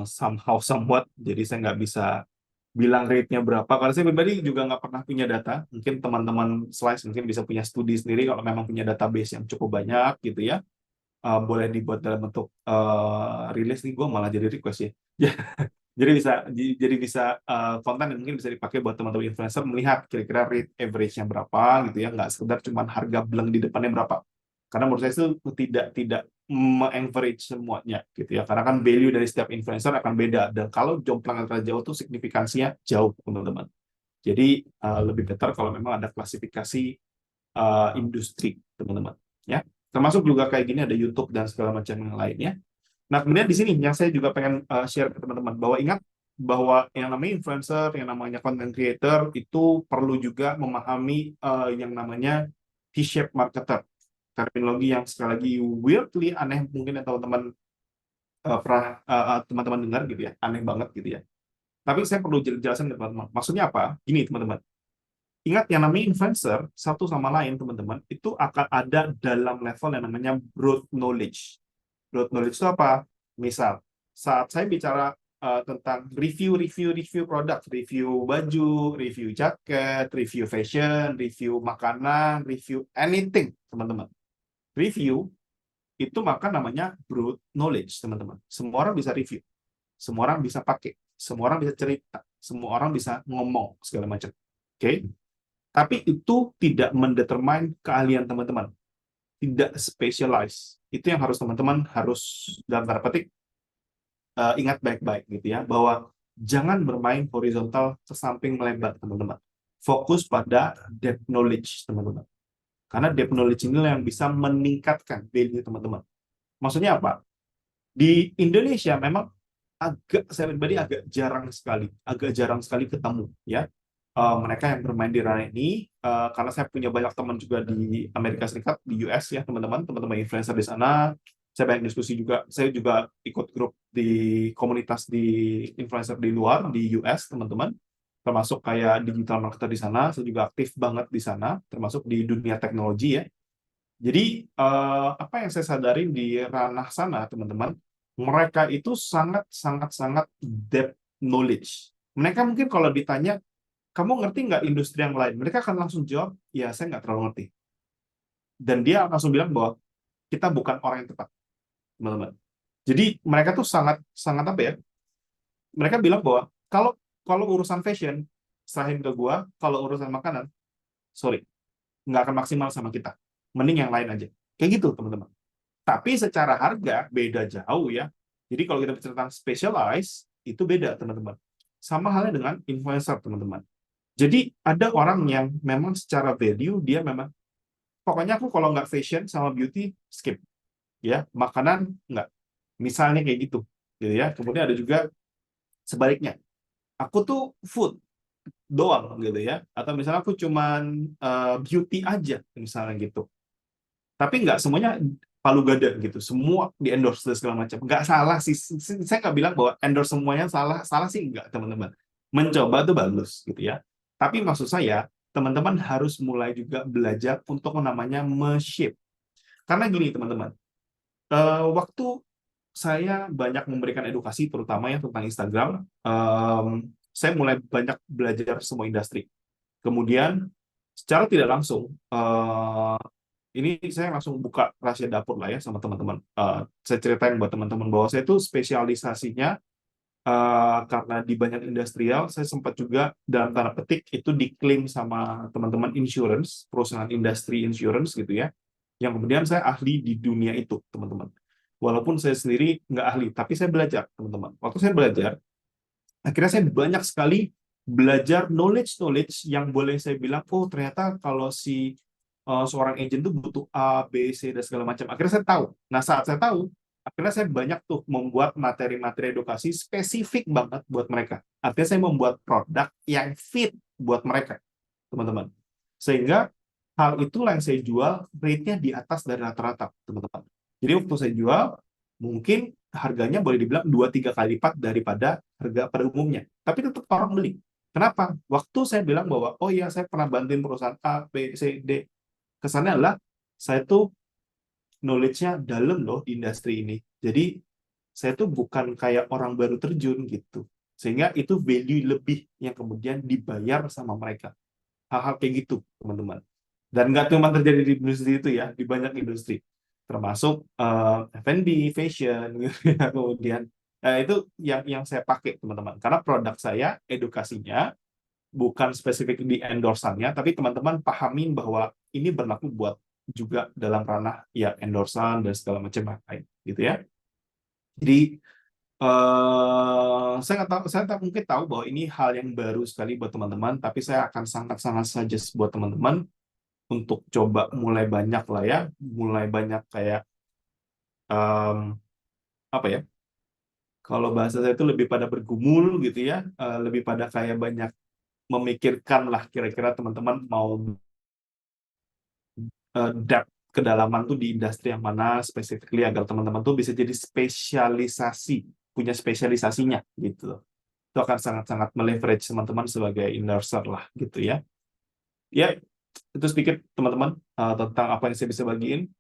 Somehow somewhat jadi saya nggak bisa bilang rate-nya berapa karena saya pribadi juga nggak pernah punya data mungkin teman-teman slides mungkin bisa punya studi sendiri kalau memang punya database yang cukup banyak gitu ya. Boleh dibuat dalam bentuk rilis nih gue malah jadi request ya jadi bisa konten yang mungkin bisa dipakai buat teman-teman influencer melihat kira-kira rate average-nya berapa gitu ya nggak sekedar cuma harga bleng di depannya berapa karena menurut saya itu tidak me-average semuanya gitu ya karena kan value dari setiap influencer akan beda dan kalau jomplang antara jauh tuh signifikansinya jauh teman-teman jadi lebih better kalau memang ada klasifikasi industri teman-teman ya termasuk juga kayak gini ada YouTube dan segala macam yang lainnya. Nah kemudian di sini yang saya juga pengen share ke teman-teman bahwa ingat bahwa yang namanya influencer yang namanya content creator itu perlu juga memahami yang namanya T-shaped marketer terminologi yang sekali lagi weirdly aneh mungkin yang teman-teman pernah teman-teman dengar gitu ya aneh banget gitu ya tapi saya perlu jelasin ke teman-teman maksudnya apa ini teman-teman ingat yang namanya influencer satu sama lain teman-teman itu akan ada dalam level yang namanya broad knowledge. Broad knowledge itu apa misal saat saya bicara tentang review produk review baju review jaket review fashion review makanan review anything teman-teman review itu maka namanya broad knowledge teman-teman semua orang bisa review semua orang bisa pakai semua orang bisa cerita semua orang bisa ngomong segala macam oke tapi itu tidak mendetermine keahlian teman-teman tidak specialize itu yang harus teman-teman harus dalam tanda petik ingat baik-baik gitu ya bahwa jangan bermain horizontal ke samping melebar teman-teman fokus pada depth knowledge teman-teman karena depth knowledge ini yang bisa meningkatkan value teman-teman. Maksudnya apa? Di Indonesia memang saya pribadi agak jarang sekali ketemu ya mereka yang bermain di ranah ini karena saya punya banyak teman juga di Amerika Serikat di US ya teman-teman influencer di sana. Saya banyak diskusi juga. Saya juga ikut grup di komunitas di influencer di luar di US teman-teman. Termasuk kayak digital marketer di sana, saya juga aktif banget di sana, termasuk di dunia teknologi ya. Jadi apa yang saya sadarin di ranah sana, teman-teman, mereka itu sangat depth knowledge. Mereka mungkin kalau ditanya, kamu ngerti nggak industri yang lain? Mereka akan langsung jawab, ya saya nggak terlalu ngerti. Dan dia langsung bilang bahwa kita bukan orang yang tepat, teman-teman. Jadi mereka tuh sangat apa ya? Mereka bilang bahwa kalau urusan fashion, serahin ke gua, kalau urusan makanan, sorry, nggak akan maksimal sama kita. Mending yang lain aja. Kayak gitu, teman-teman. Tapi secara harga, beda jauh ya. Jadi kalau kita bicara tentang specialize, itu beda, teman-teman. Sama halnya dengan influencer, teman-teman. Jadi ada orang yang memang secara value, dia memang pokoknya aku kalau nggak fashion sama beauty skip, ya. Makanan nggak. Misalnya kayak gitu ya. Kemudian ada juga sebaliknya. Aku tuh food doang gitu ya. Atau misalnya aku cuman beauty aja misalnya gitu. Tapi nggak semuanya palu gada gitu, semua di endorse dan segala macam. Nggak salah sih, saya nggak bilang bahwa endorse semuanya salah, salah sih nggak teman-teman. Mencoba tuh bagus gitu ya. Tapi maksud saya teman-teman harus mulai juga belajar untuk namanya me-shape. Karena gini teman-teman, waktu saya banyak memberikan edukasi terutama ya tentang Instagram, saya mulai banyak belajar semua industri. Kemudian secara tidak langsung, ini saya langsung buka rahasia dapur lah ya sama teman-teman. Saya ceritain buat teman-teman bahwa saya itu spesialisasinya karena di banyak industrial, saya sempat juga dalam tanda petik itu diklaim sama teman-teman insurance, perusahaan industri insurance gitu ya, yang kemudian saya ahli di dunia itu, teman-teman. Walaupun saya sendiri nggak ahli, tapi saya belajar, teman-teman. Waktu saya belajar, akhirnya saya banyak sekali belajar knowledge yang boleh saya bilang, oh ternyata kalau si seorang agent itu butuh A, B, C, dan segala macam. Akhirnya saya tahu. Nah, saat saya tahu, akhirnya saya banyak tuh membuat materi-materi edukasi spesifik banget buat mereka. Artinya saya membuat produk yang fit buat mereka, teman-teman. Sehingga hal itulah yang saya jual, rate-nya di atas dari rata-rata, teman-teman. Jadi waktu saya jual, mungkin harganya boleh dibilang 2-3 kali lipat daripada harga pada umumnya. Tapi tetap orang beli. Kenapa? Waktu saya bilang bahwa, oh iya saya pernah bantuin perusahaan A, B, C, D. Kesannya adalah, saya tuh knowledge-nya dalam loh di industri ini. Jadi, saya tuh bukan kayak orang baru terjun gitu. Sehingga itu value lebih yang kemudian dibayar sama mereka. Hal-hal kayak gitu, teman-teman. Dan nggak cuma terjadi di industri itu ya, di banyak industri. Termasuk F&B, fashion, gitu ya. Kemudian itu yang saya pakai, teman-teman. Karena produk saya, edukasinya, bukan spesifik di endorsannya, tapi teman-teman pahamin bahwa ini berlaku buat juga dalam ranah ya endorsan dan segala macam lain, gitu ya. Jadi saya nggak tahu, saya tak mungkin tahu bahwa ini hal yang baru sekali buat teman-teman, tapi saya akan sangat-sangat suggest buat teman-teman untuk coba mulai banyak lah ya, mulai banyak kayak apa ya? Kalau bahasa saya itu lebih pada bergumul gitu ya, lebih pada kayak banyak memikirkan lah kira-kira teman-teman mau depth kedalaman tuh di industri yang mana specifically agar teman-teman tuh bisa jadi spesialisasi, punya spesialisasinya gitu. Itu akan sangat-sangat meleverage teman-teman sebagai endorser lah gitu ya. Ya, itu sedikit teman-teman tentang apa yang saya bisa bagiin.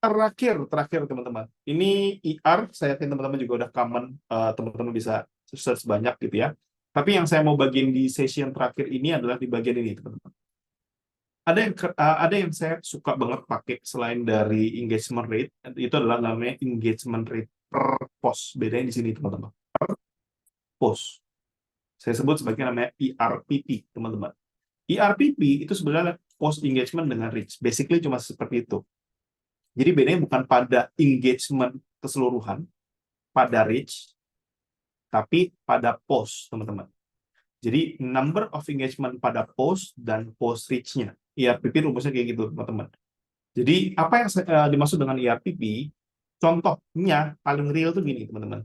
Terakhir teman-teman. Ini IR, saya yakin teman-teman juga udah common, teman-teman bisa search banyak gitu ya. Tapi yang saya mau bagiin di session terakhir ini adalah di bagian ini, teman-teman. Ada yang saya suka banget pakai selain dari engagement rate, itu adalah namanya engagement rate per post. Bedanya di sini, teman-teman. Per post. Saya sebut sebagai namanya ERPP, teman-teman. ERPP itu sebenarnya post engagement dengan reach. Basically cuma seperti itu. Jadi bedanya bukan pada engagement keseluruhan, pada reach, tapi pada post, teman-teman. Jadi number of engagement pada post dan post reach-nya. ERPP rumusnya kayak gitu, teman-teman. Jadi apa yang dimaksud dengan ERPP? Contohnya paling real tuh gini, teman-teman.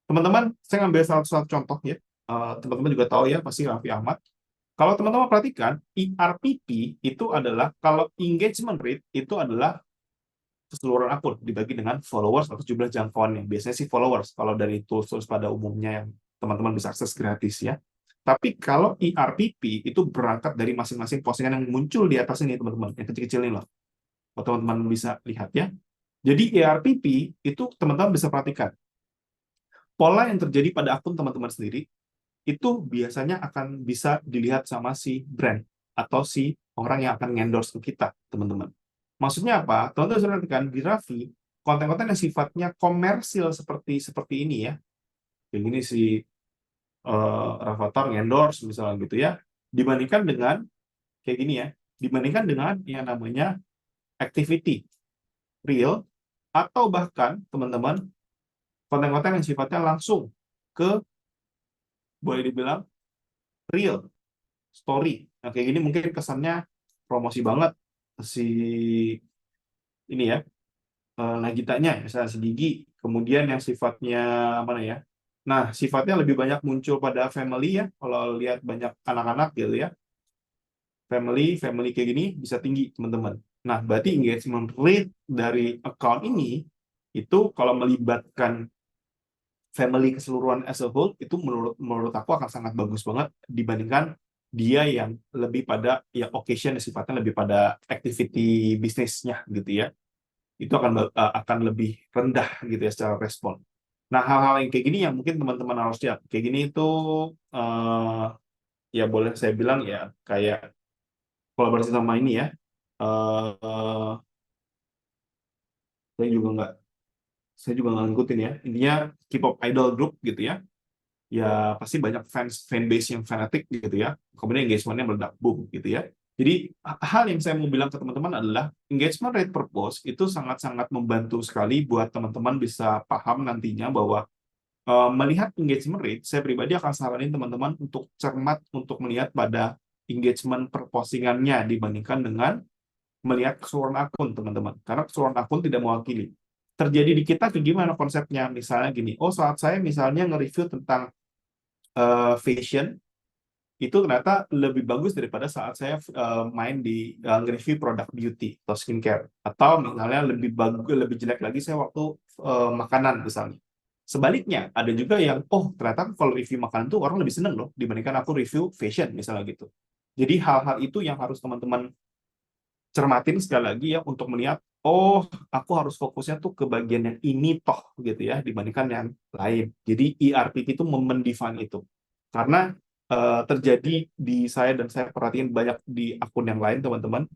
Teman-teman, saya ngambil satu contoh ya. Teman-teman juga tahu ya, pasti Raffi Ahmad. Kalau teman-teman perhatikan, ERPP itu adalah, kalau engagement rate itu adalah keseluruhan akun dibagi dengan followers atau jumlah jangkauannya. Biasanya sih followers, kalau dari tools-tools pada umumnya yang teman-teman bisa akses gratis ya. Tapi kalau ERPP itu berangkat dari masing-masing postingan yang muncul di atas ini, teman-teman. Yang kecil-kecil ini loh. Kalau teman-teman bisa lihat ya. Jadi ERPP itu teman-teman bisa perhatikan. Pola yang terjadi pada akun teman-teman sendiri, itu biasanya akan bisa dilihat sama si brand atau si orang yang akan endorse ke kita, teman-teman. Maksudnya apa? Teman-teman bisa perhatikan di Raffi, konten-konten yang sifatnya komersil seperti ini ya. Yang ini si Rafathar endorse misalnya gitu ya. Dibandingkan dengan kayak gini ya. Dibandingkan dengan yang namanya activity real atau bahkan teman-teman konten-konten yang sifatnya langsung ke, boleh dibilang real story. Nah, kayak gini mungkin kesannya promosi banget si ini ya, Nagitanya, misalnya si Gigi. Kemudian yang sifatnya mana ya? Nah, sifatnya lebih banyak muncul pada family ya. Kalau lihat banyak anak-anak gitu ya, family kayak gini bisa tinggi teman-teman. Nah, berarti engagement rate dari account ini itu kalau melibatkan family keseluruhan as a whole itu menurut aku akan sangat bagus banget dibandingkan dia yang lebih pada ya occasion sifatnya lebih pada activity bisnisnya gitu ya. Itu akan lebih rendah gitu ya secara respon. Nah, hal-hal yang kayak gini yang mungkin teman-teman harus lihat. Kayak gini itu eh, ya boleh saya bilang ya kayak kolaborasi sama ini ya. eh saya juga nggak ngikutin ya. Intinya K-pop idol group gitu ya. Ya pasti banyak fanbase yang fanatik gitu ya. Kemudian engagementnya meledak boom gitu ya. Jadi hal yang saya mau bilang ke teman-teman adalah engagement rate per post itu sangat-sangat membantu sekali buat teman-teman bisa paham nantinya bahwa melihat engagement rate, saya pribadi akan saranin teman-teman untuk cermat untuk melihat pada engagement per postingannya dibandingkan dengan melihat keseluruhan akun teman-teman. Karena keseluruhan akun tidak mewakili. Terjadi di kita kayak gimana konsepnya? Misalnya gini, oh saat saya misalnya nge-review tentang fashion, itu ternyata lebih bagus daripada saat saya main di nge-review produk beauty atau skincare. Atau misalnya lebih bagus, lebih jelek lagi saya waktu makanan misalnya. Sebaliknya, ada juga yang, oh ternyata kalau review makanan tuh orang lebih seneng loh dibandingkan aku review fashion misalnya gitu. Jadi hal-hal itu yang harus teman-teman cermatin sekali lagi ya untuk melihat, oh aku harus fokusnya tuh ke bagian yang ini toh gitu ya dibandingkan yang lain. Jadi ERPP itu mendefine itu. Karena terjadi di saya dan saya perhatiin banyak di akun yang lain teman-teman.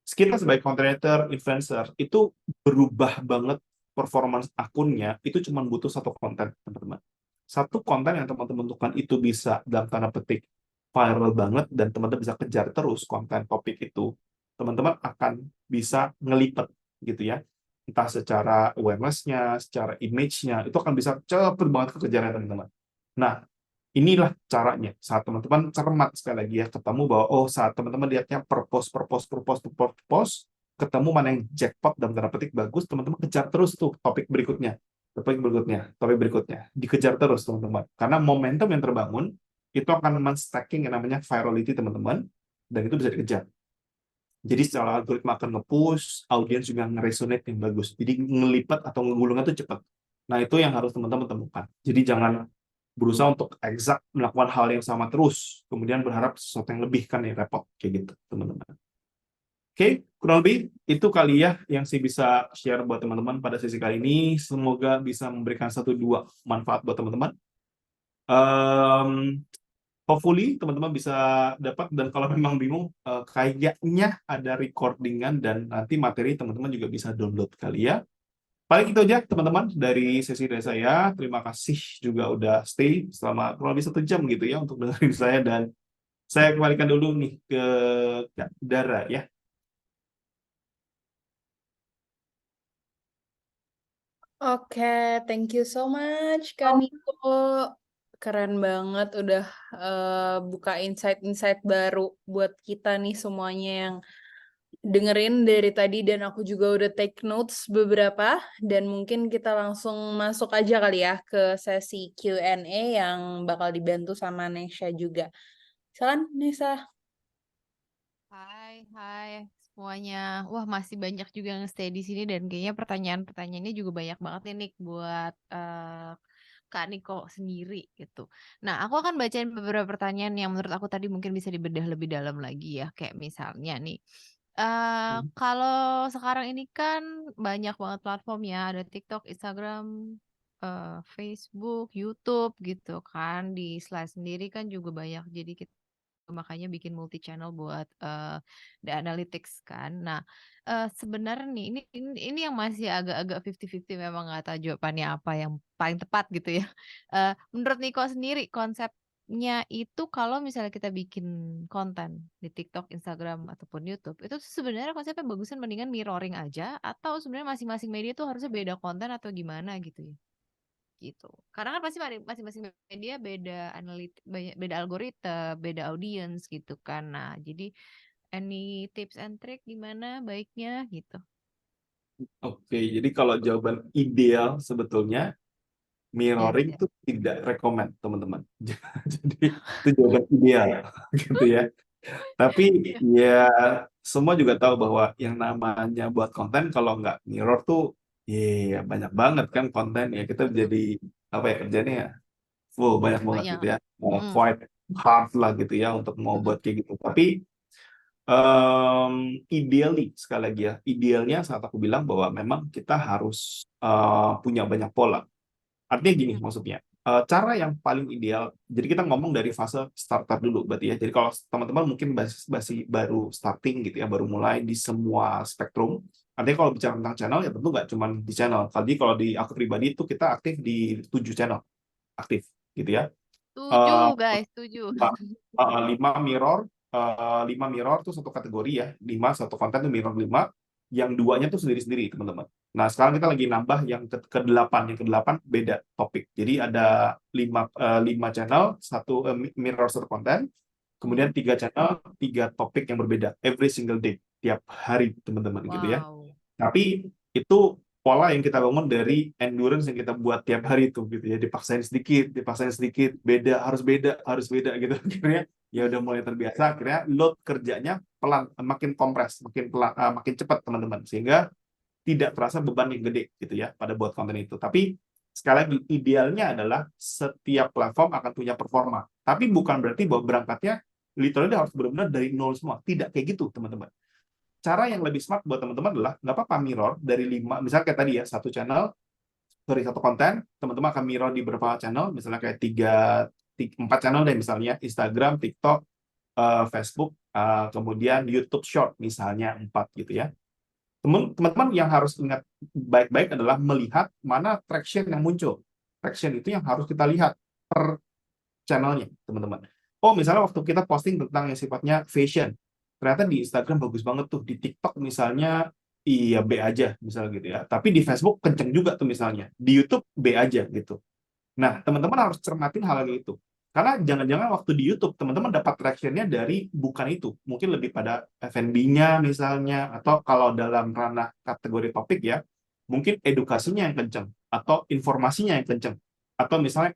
Kita sebagai content creator, influencer itu berubah banget performance akunnya itu cuma butuh satu konten teman-teman. Satu konten yang teman-teman tentukan itu bisa dalam tanda petik viral banget dan teman-teman bisa kejar terus konten topik itu, teman-teman akan bisa ngelipet gitu ya. Entah secara awareness-nya, secara image-nya, itu akan bisa cepet banget kekejarnya teman-teman. Nah, inilah caranya. Saat teman-teman cermat sekali lagi ya, ketemu bahwa oh saat teman-teman lihatnya per post, ketemu mana yang jackpot dalam tanda petik bagus, teman-teman kejar terus tuh topik berikutnya, topik berikutnya, dikejar terus teman-teman. Karena momentum yang terbangun itu akan men-stacking yang namanya virality teman-teman, dan itu bisa dikejar. Jadi secara algoritma akan nge-push, audiens juga nge-resonate yang bagus. Jadi ngelipat atau ngegulungnya itu cepat. Nah, itu yang harus teman-teman temukan. Jadi jangan berusaha untuk exact melakukan hal yang sama terus, kemudian berharap sesuatu yang lebih kan yang repot kayak gitu, teman-teman. Oke, kurang lebih itu kali ya yang saya bisa share buat teman-teman pada sesi kali ini. Semoga bisa memberikan 1-2 manfaat buat teman-teman. Hopefully teman-teman bisa dapat, dan kalau memang bingung kayaknya ada recordingan dan nanti materi teman-teman juga bisa download kali ya. Paling itu aja teman-teman dari sesi dari saya. Terima kasih juga udah stay selama kurang lebih 1 jam gitu ya untuk dengerin saya, dan saya kembalikan dulu nih ke Kak Dara ya. Oke, thank you so much, Kak Niko. Keren banget udah buka insight-insight baru buat kita nih semuanya yang dengerin dari tadi, dan aku juga udah take notes beberapa, dan mungkin kita langsung masuk aja kali ya ke sesi Q&A yang bakal dibantu sama Nesha juga. Silakan, Nesa. Hai semuanya. Wah, masih banyak juga yang stay di sini dan kayaknya pertanyaan-pertanyaannya juga banyak banget nih Nick buat Kak Niko sendiri gitu. Nah, aku akan bacain beberapa pertanyaan yang menurut aku tadi mungkin bisa dibedah lebih dalam lagi ya. Kayak misalnya nih, kalau sekarang ini kan banyak banget platformnya, ada TikTok, Instagram, Facebook, YouTube gitu kan. Di slide sendiri kan juga banyak. Jadi kita makanya bikin multi channel buat the analytics kan. Nah, sebenarnya nih ini yang masih agak-agak 50-50, memang nggak tahu jawabannya apa yang paling tepat gitu ya. Menurut Niko sendiri konsepnya itu kalau misalnya kita bikin konten di TikTok, Instagram ataupun YouTube, itu tuh sebenarnya konsepnya bagusan mendingan mirroring aja atau sebenarnya masing-masing media tuh harusnya beda konten atau gimana gitu ya? Gitu. Karena kan pasti masing-masing media beda beda algoritma, beda audiens gitu kan. Nah, jadi any tips and trick gimana baiknya gitu. Oke, jadi kalau jawaban ideal sebetulnya mirroring Yes. itu tidak rekomend, teman-teman. Jadi itu jawaban ideal, gitu ya. Tapi ya semua juga tahu bahwa yang namanya buat konten kalau nggak mirror tuh, ya banyak banget kan konten ya kita jadi apa ya kerjanya ya full banyak banget Banyak. gitu ya. Mm, Quite hard lah gitu ya untuk mau mm, buat kayak gitu. Tapi ideally sekali lagi ya, idealnya saat aku bilang bahwa memang kita harus punya banyak pola. Artinya gini maksudnya, cara yang paling ideal, jadi kita ngomong dari fase starter dulu berarti ya. Jadi kalau teman-teman mungkin masih baru starting gitu ya, baru mulai di semua spektrum. Artinya kalau bicara tentang channel ya tentu nggak cuma di channel. Tadi kalau di aku pribadi itu kita aktif di 7 channel aktif gitu ya. Eh, Tujuh guys, 7. 5 mirror tuh satu kategori ya, 5 satu konten tuh mirror 5, yang duanya tuh sendiri-sendiri teman-teman. Nah sekarang kita lagi nambah yang ke-8, yang ke-8 beda topik. Jadi ada 5 channel, mirror satu konten, kemudian 3 channel, 3 topik yang berbeda every single day, tiap hari teman-teman gitu ya. Wow. Tapi itu pola yang kita bangun dari endurance yang kita buat tiap hari itu gitu ya, dipaksain sedikit, harus beda gitu. Akhirnya ya udah mulai terbiasa, akhirnya load kerjanya pelan, makin kompres, makin pelan, makin cepat teman-teman, sehingga tidak terasa beban yang gede gitu ya pada buat konten itu. Tapi sekali lagi idealnya adalah setiap platform akan punya performa. Tapi bukan berarti bahwa berangkatnya literally harus benar-benar dari nol semua. Tidak kayak gitu teman-teman. Cara yang lebih smart buat teman-teman adalah nggak apa-apa mirror dari 5, misalnya kayak tadi ya, satu konten, teman-teman akan mirror di beberapa channel, misalnya kayak 4 channel deh misalnya, Instagram, TikTok, Facebook, kemudian YouTube Short misalnya 4 gitu ya. Teman-teman yang harus ingat baik-baik adalah melihat mana traction yang muncul. Traction itu yang harus kita lihat per channelnya, teman-teman. Oh, misalnya waktu kita posting tentang yang sifatnya fashion, ternyata di Instagram bagus banget tuh, di TikTok misalnya, iya B aja, misalnya gitu ya. Tapi di Facebook kenceng juga tuh misalnya, di YouTube B aja gitu. Nah, teman-teman harus cermatin hal kayak itu. Karena jangan-jangan waktu di YouTube, teman-teman dapat traction-nya dari bukan itu. Mungkin lebih pada F&B-nya misalnya, atau kalau dalam ranah kategori topik ya, mungkin edukasinya yang kenceng, atau informasinya yang kenceng. Atau misalnya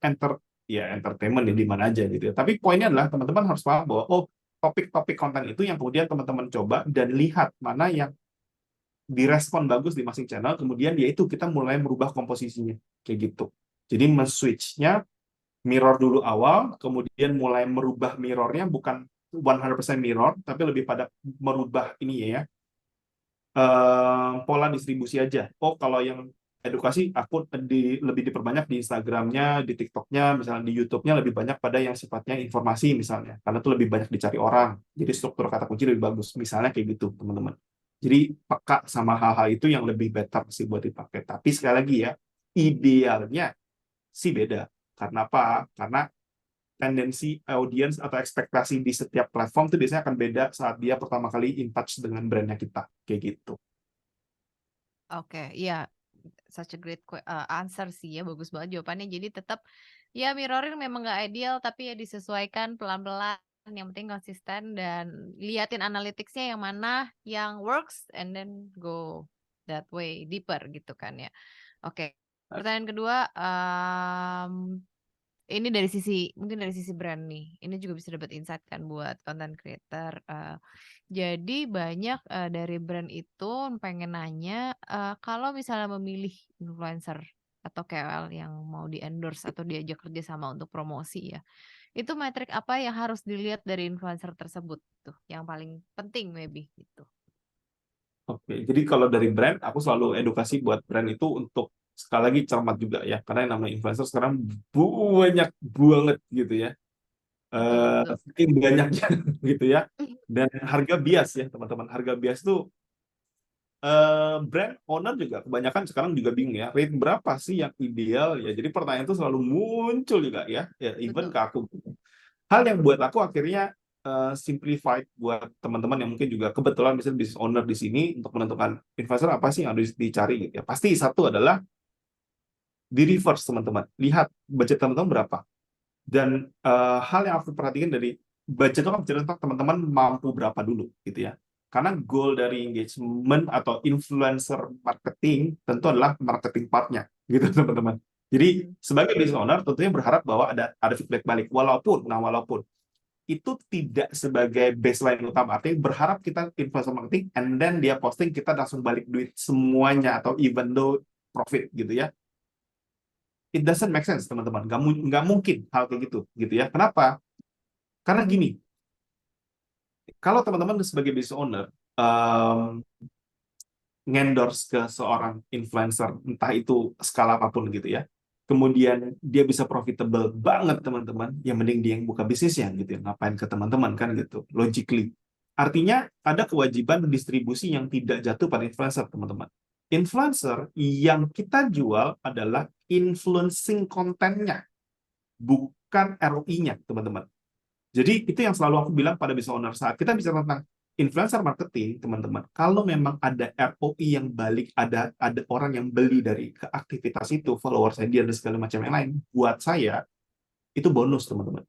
entertainment ya di mana aja gitu ya. Tapi poinnya adalah teman-teman harus paham bahwa, oh, topik-topik konten itu yang kemudian teman-teman coba dan lihat mana yang direspon bagus di masing channel, kemudian ya itu kita mulai merubah komposisinya. Kayak gitu. Jadi men-switch-nya mirror dulu awal, kemudian mulai merubah mirrornya bukan 100% mirror, tapi lebih pada merubah ini ya, pola distribusi aja. Oh, kalau yang edukasi, aku lebih diperbanyak di Instagramnya, di TikToknya, misalnya di YouTube-nya lebih banyak pada yang sifatnya informasi misalnya, karena itu lebih banyak dicari orang. Jadi struktur kata kunci lebih bagus, misalnya kayak gitu, teman-teman. Jadi peka sama hal-hal itu yang lebih better sih buat dipakai. Tapi sekali lagi ya, idealnya sih beda. Karena apa? Karena tendensi audience atau ekspektasi di setiap platform itu biasanya akan beda saat dia pertama kali in touch dengan brandnya kita. Kayak gitu. Oke, iya, such a great answer sih ya, bagus banget jawabannya. Jadi tetap ya mirroring memang nggak ideal, tapi ya disesuaikan pelan-pelan. Yang penting konsisten dan liatin analytics-nya yang mana yang works and then go that way deeper gitu kan ya. Oke, pertanyaan kedua, ini mungkin dari sisi brand nih. Ini juga bisa dapat insight kan buat content creator. Jadi banyak dari brand itu pengen nanya kalau misalnya memilih influencer atau KOL yang mau di endorse atau diajak kerja sama untuk promosi ya. Itu metrik apa yang harus dilihat dari influencer tersebut tuh? Yang paling penting maybe gitu. Oke, jadi kalau dari brand, aku selalu edukasi buat brand itu untuk sekali lagi cermat juga ya, karena yang namanya influencer sekarang banyak banget gitu ya, Betul. saking banyaknya gitu ya, dan harga bias ya teman-teman, harga bias tuh brand owner juga kebanyakan sekarang juga bingung ya, rate berapa sih yang ideal ya, jadi pertanyaan itu selalu muncul juga ya, even Betul. ke aku. Hal yang buat aku akhirnya simplified buat teman-teman yang mungkin juga kebetulan misalnya business owner di sini untuk menentukan investor apa sih yang harus dicari gitu ya. Pasti satu adalah di reverse teman-teman. Lihat budget teman-teman berapa. Dan hal yang aku perhatikan dari budget itu kan bicara tentang teman-teman mampu berapa dulu gitu ya. Karena goal dari engagement atau influencer marketing tentu adalah marketing part-nya gitu teman-teman. Jadi sebagai business owner tentunya berharap bahwa ada feedback balik walaupun itu tidak sebagai baseline utama. Artinya berharap kita influencer marketing and then dia posting kita langsung balik duit semuanya atau even though profit gitu ya. It doesn't make sense teman-teman. Nggak mungkin hal kayak gitu ya. Kenapa? Karena gini, kalau teman-teman sebagai business owner ngendorse ke seorang influencer, entah itu skala apapun gitu ya, kemudian dia bisa profitable banget teman-teman, ya mending dia yang buka bisnisnya gitu ya, ngapain ke teman-teman kan gitu, logically. Artinya ada kewajiban distribusi yang tidak jatuh pada influencer teman-teman. Influencer yang kita jual adalah influencing kontennya, bukan ROI-nya teman-teman. Jadi itu yang selalu aku bilang pada business owner saat kita bicara tentang influencer marketing, teman-teman. Kalau memang ada ROI yang balik, ada orang yang beli dari ke aktivitas itu, followers dia dan segala macam yang lain, buat saya itu bonus, teman-teman.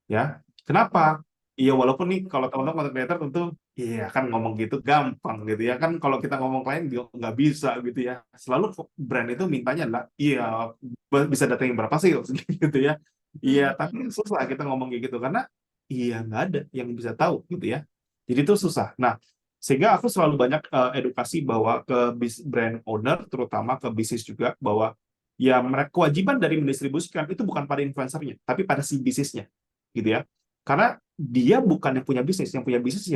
Ya, kenapa? Iya, walaupun nih kalau teman-teman content creator tentu, iya kan ngomong gitu gampang gitu ya kan. Kalau kita ngomong klien juga nggak bisa gitu ya. Selalu brand itu mintanya adalah, iya bisa datangin berapa sales gitu ya. Iya, tapi susah kita ngomong kayak gitu karena iya nggak ada yang bisa tahu gitu ya. Jadi itu susah. Nah, sehingga aku selalu banyak edukasi bahwa ke brand owner, terutama ke bisnis juga, bahwa ya mereka kewajiban dari mendistribusikan itu bukan pada influencernya, tapi pada si bisnisnya, gitu ya. Karena dia bukan yang punya bisnis ya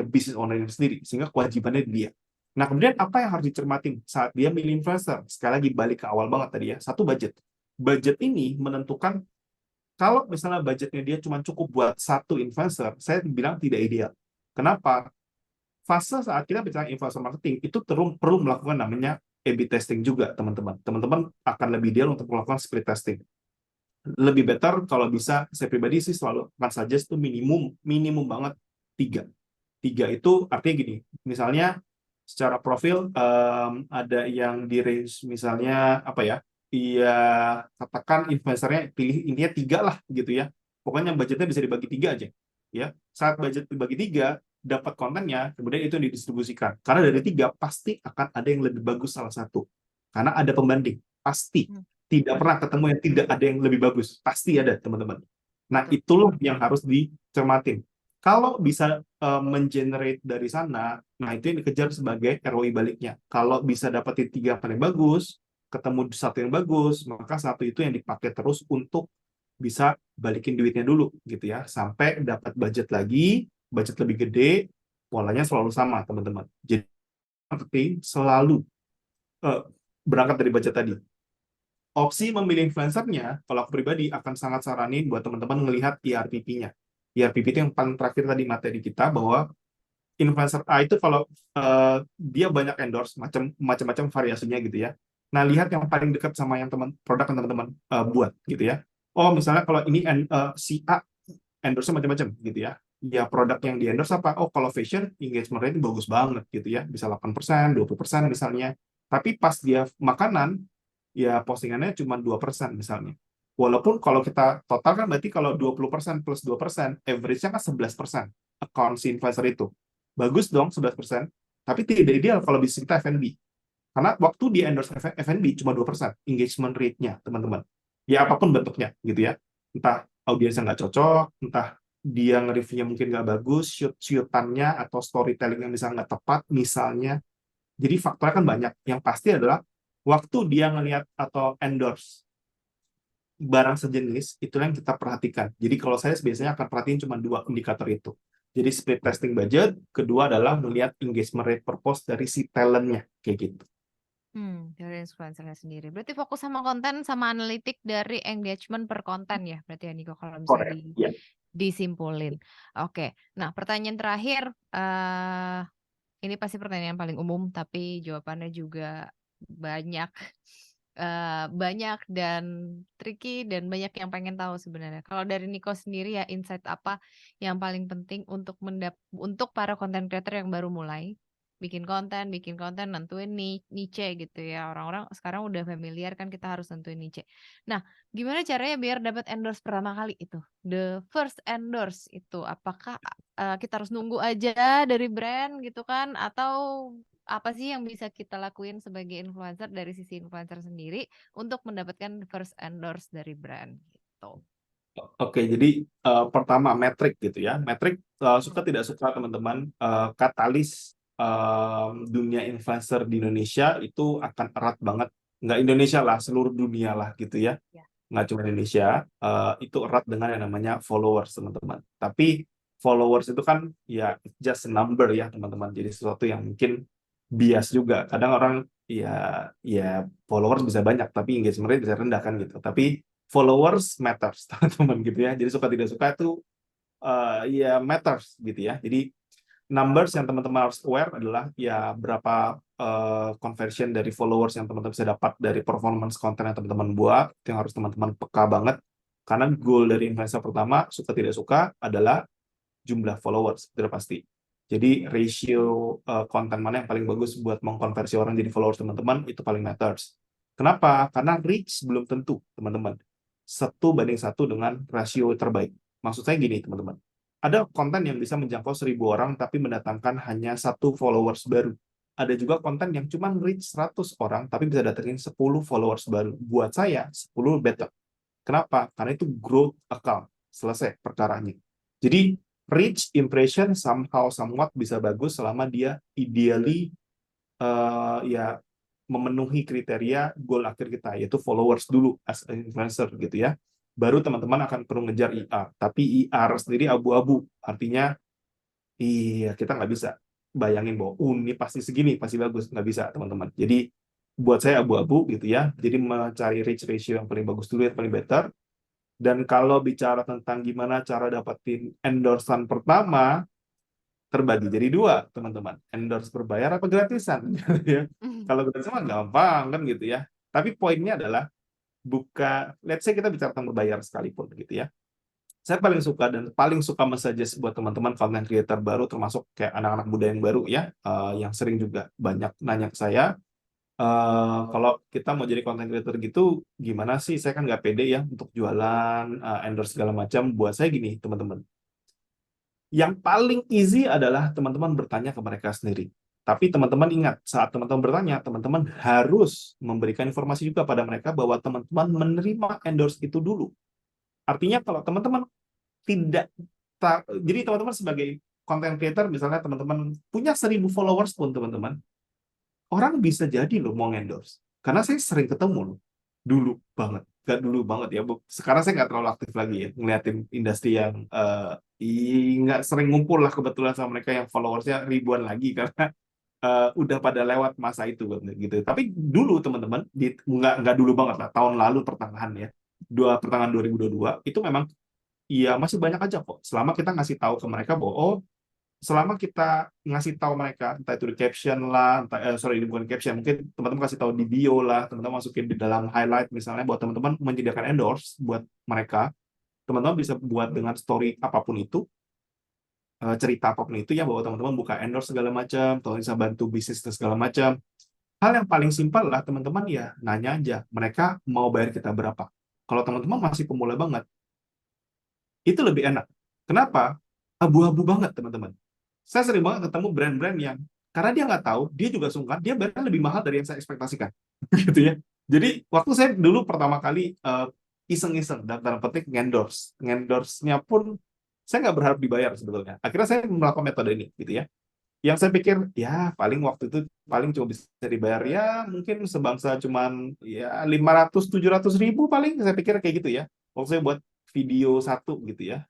bisnis owner sendiri, sehingga kewajibannya dia. Nah, kemudian apa yang harus dicermatin saat dia milih influencer? Sekali lagi balik ke awal banget tadi ya, satu budget. Budget ini menentukan kalau misalnya budgetnya dia cuma cukup buat satu influencer, saya bilang tidak ideal. Kenapa? Fase saat kita bicara influencer marketing itu perlu melakukan namanya A/B testing juga, teman-teman. Teman-teman akan lebih ideal untuk melakukan split testing. Lebih better kalau bisa, saya pribadi sih selalu akan suggest itu minimum banget 3. 3 itu artinya gini, misalnya secara profil ada yang di range misalnya apa ya, iya katakan influencernya pilih intinya 3 lah gitu ya. Pokoknya budgetnya bisa dibagi 3 aja. Ya, saat budget dibagi 3, dapat kontennya, kemudian itu yang didistribusikan. Karena dari 3 pasti akan ada yang lebih bagus salah satu. Karena ada pembanding, pasti. Tidak pernah ketemu yang tidak ada yang lebih bagus. Pasti ada, teman-teman. Nah, itulah yang harus dicermatin. Kalau bisa mengenerate dari sana, nah itu yang dikejar sebagai ROI baliknya. Kalau bisa dapetin 3 paling bagus, ketemu satu yang bagus, maka satu itu yang dipakai terus untuk bisa balikin duitnya dulu gitu ya, sampai dapat budget lagi, budget lebih gede, polanya selalu sama teman-teman. Jadi marketing selalu berangkat dari budget tadi. Opsi memilih influencernya, kalau aku pribadi akan sangat saranin buat teman-teman melihat ERPP-nya. ERPP itu yang paling terakhir tadi materi kita, bahwa influencer A itu kalau dia banyak endorse macam-macam variasinya gitu ya. Nah, lihat yang paling dekat sama yang produk yang teman-teman buat gitu ya. Oh, misalnya kalau ini si A endorse macam-macam gitu ya. Ya produk yang di endorse apa? Oh, kalau fashion engagement rate bagus banget gitu ya. Bisa 8%, 20% misalnya. Tapi pas dia makanan, ya postingannya cuma 2% misalnya. Walaupun kalau kita total kan berarti kalau 20% plus 2%, average-nya kan 11% account si influencer itu. Bagus dong 11%, tapi tidak ideal kalau bisnis kita F&B. Karena waktu dia endorse F&B cuma 2% engagement rate-nya, teman-teman. Ya apapun bentuknya gitu ya. Entah audiensnya nggak cocok, entah dia nge-reviewnya mungkin nggak bagus, shoot-shootannya atau storytelling yang misalnya nggak tepat, misalnya. Jadi faktornya kan banyak. Yang pasti adalah waktu dia ngelihat atau endorse barang sejenis, itulah yang kita perhatikan. Jadi kalau saya biasanya akan perhatiin cuma 2 indikator itu. Jadi split testing budget, kedua adalah melihat engagement rate per post dari si talentnya, kayak gitu. Dari influencernya sendiri. Berarti fokus sama konten sama analitik dari engagement per konten ya, berarti ya Niko kalau misalnya Correct. Ya. disimpulin. Oke. Nah, pertanyaan terakhir, ini pasti pertanyaan paling umum, tapi jawabannya juga banyak, banyak dan tricky dan banyak yang pengen tahu sebenarnya. Kalau dari Niko sendiri ya, insight apa yang paling penting untuk untuk para content creator yang baru mulai bikin konten, nentuin niche gitu ya. Orang-orang sekarang udah familiar kan kita harus nentuin niche. Nah, gimana caranya biar dapat endorse pertama kali itu? The first endorse itu apakah kita harus nunggu aja dari brand gitu kan? Atau apa sih yang bisa kita lakuin sebagai influencer dari sisi influencer sendiri untuk mendapatkan first endorse dari brand gitu? Oke, jadi pertama metrik gitu ya. Metrik suka tidak suka teman-teman, katalis dunia influencer di Indonesia itu akan erat banget. Nggak Indonesia lah, seluruh dunia lah gitu ya. Ya. Nggak cuma Indonesia, itu erat dengan yang namanya followers teman-teman. Tapi followers itu kan ya just a number ya teman-teman. Jadi sesuatu yang mungkin bias juga. Kadang orang ya followers bisa banyak, tapi engagement rate bisa rendah kan gitu. Tapi followers matters teman-teman gitu ya. Jadi suka tidak suka itu ya matters gitu ya. Jadi numbers yang teman-teman harus aware adalah ya berapa conversion dari followers yang teman-teman bisa dapat dari performance konten yang teman-teman buat. Itu yang harus teman-teman peka banget. Karena goal dari influencer pertama, suka tidak suka, adalah jumlah followers, itu udah pasti. Jadi ratio konten mana yang paling bagus buat mengkonversi orang jadi followers teman-teman, itu paling matters. Kenapa? Karena reach belum tentu, teman-teman. 1:1 dengan rasio terbaik. Maksud saya gini, teman-teman. Ada konten yang bisa menjangkau 1.000 orang, tapi mendatangkan hanya 1 followers baru. Ada juga konten yang cuma reach 100 orang, tapi bisa datengin 10 followers baru. Buat saya, 10 better. Kenapa? Karena itu growth account. Selesai perkaranya. Jadi, reach impression somehow somewhat bisa bagus selama dia ideally ya memenuhi kriteria goal akhir kita, yaitu followers dulu as an influencer gitu ya. Baru teman-teman akan perlu ngejar IR. Tapi IR sendiri abu-abu. Artinya, iya kita nggak bisa bayangin bahwa ini pasti segini, pasti bagus. Nggak bisa, teman-teman. Jadi, buat saya abu-abu gitu ya. Jadi, mencari reach ratio yang paling bagus dulu, yang paling better. Dan kalau bicara tentang gimana cara dapetin endorsean pertama, terbagi jadi 2, teman-teman. Endorse berbayar apa gratisan? Gitu ya. Kalau gratisan mah gampang kan gitu ya. Tapi poinnya adalah let's say kita bicara tentang berbayar sekalipun gitu ya. Saya paling suka dan paling suka message buat teman-teman content creator baru, termasuk kayak anak-anak muda yang baru ya, yang sering juga banyak nanya ke saya, kalau kita mau jadi content creator gitu, gimana sih? Saya kan nggak pede ya untuk jualan, endorse segala macam. Buat saya gini, teman-teman. Yang paling easy adalah teman-teman bertanya ke mereka sendiri. Tapi teman-teman ingat, saat teman-teman bertanya, teman-teman harus memberikan informasi juga pada mereka bahwa teman-teman menerima endorse itu dulu. Artinya kalau teman-teman tidak, jadi teman-teman sebagai content creator, misalnya teman-teman punya 1.000 followers pun teman-teman, orang bisa jadi loh mau endorse. Karena saya sering ketemu loh, dulu banget. Gak dulu banget ya, sekarang saya nggak terlalu aktif lagi ya, ngeliatin industri yang nggak sering ngumpul lah kebetulan sama mereka yang followersnya ribuan lagi, karena udah pada lewat masa itu gitu. Tapi dulu teman-teman, nggak dulu banget lah, tahun lalu pertengahan ya, pertengahan 2022, itu memang iya masih banyak aja kok, selama kita ngasih tahu ke mereka bahwa selama kita ngasih tahu mereka, entah itu di caption lah, sorry, bukan caption, mungkin teman-teman kasih tahu di bio lah, teman-teman masukin di dalam highlight misalnya, buat teman-teman menyediakan endorse buat mereka, teman-teman bisa buat dengan story apapun itu, cerita apapun itu ya, bahwa teman-teman buka endorse segala macam, atau bisa bantu bisnis dan segala macam. Hal yang paling simpel lah teman-teman ya, nanya aja, mereka mau bayar kita berapa. Kalau teman-teman masih pemula banget, itu lebih enak. Kenapa? Abu-abu banget teman-teman. Saya sering banget ketemu brand-brand yang karena dia nggak tahu, dia juga sungkan, dia bayarnya lebih mahal dari yang saya ekspektasikan, gitu ya. Jadi waktu saya dulu pertama kali iseng-iseng dalam petik ngendorse-nya pun saya nggak berharap dibayar sebetulnya. Akhirnya saya melakukan metode ini, gitu ya. Yang saya pikir ya paling waktu itu paling cuma bisa dibayar ya mungkin sebangsa cuman ya 500-700 ribu paling, saya pikir kayak gitu ya. Waktu saya buat video satu gitu ya.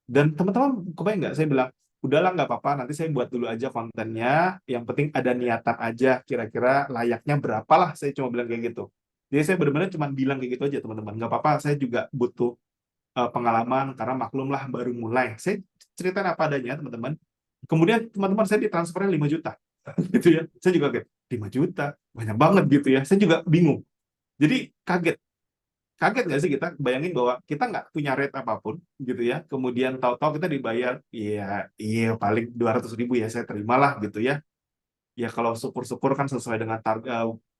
Dan teman-teman kebayang nggak, saya bilang udahlah nggak apa-apa, nanti saya buat dulu aja kontennya, yang penting ada niatan aja, kira-kira layaknya berapa lah, saya cuma bilang kayak gitu. Jadi saya benar-benar cuma bilang kayak gitu aja teman-teman, nggak apa-apa, saya juga butuh pengalaman, karena maklum lah baru mulai. Saya ceritain apa adanya teman-teman. Kemudian teman-teman saya ditransfernya 5 juta gitu ya. Saya juga kaget, 5 juta banyak banget gitu ya. Saya juga bingung. Jadi kaget nggak sih kita bayangin bahwa kita nggak punya rate apapun gitu ya, kemudian tahu-tahu kita dibayar iya paling 200 ribu ya, saya terimalah gitu ya. Ya kalau syukur-syukur kan sesuai dengan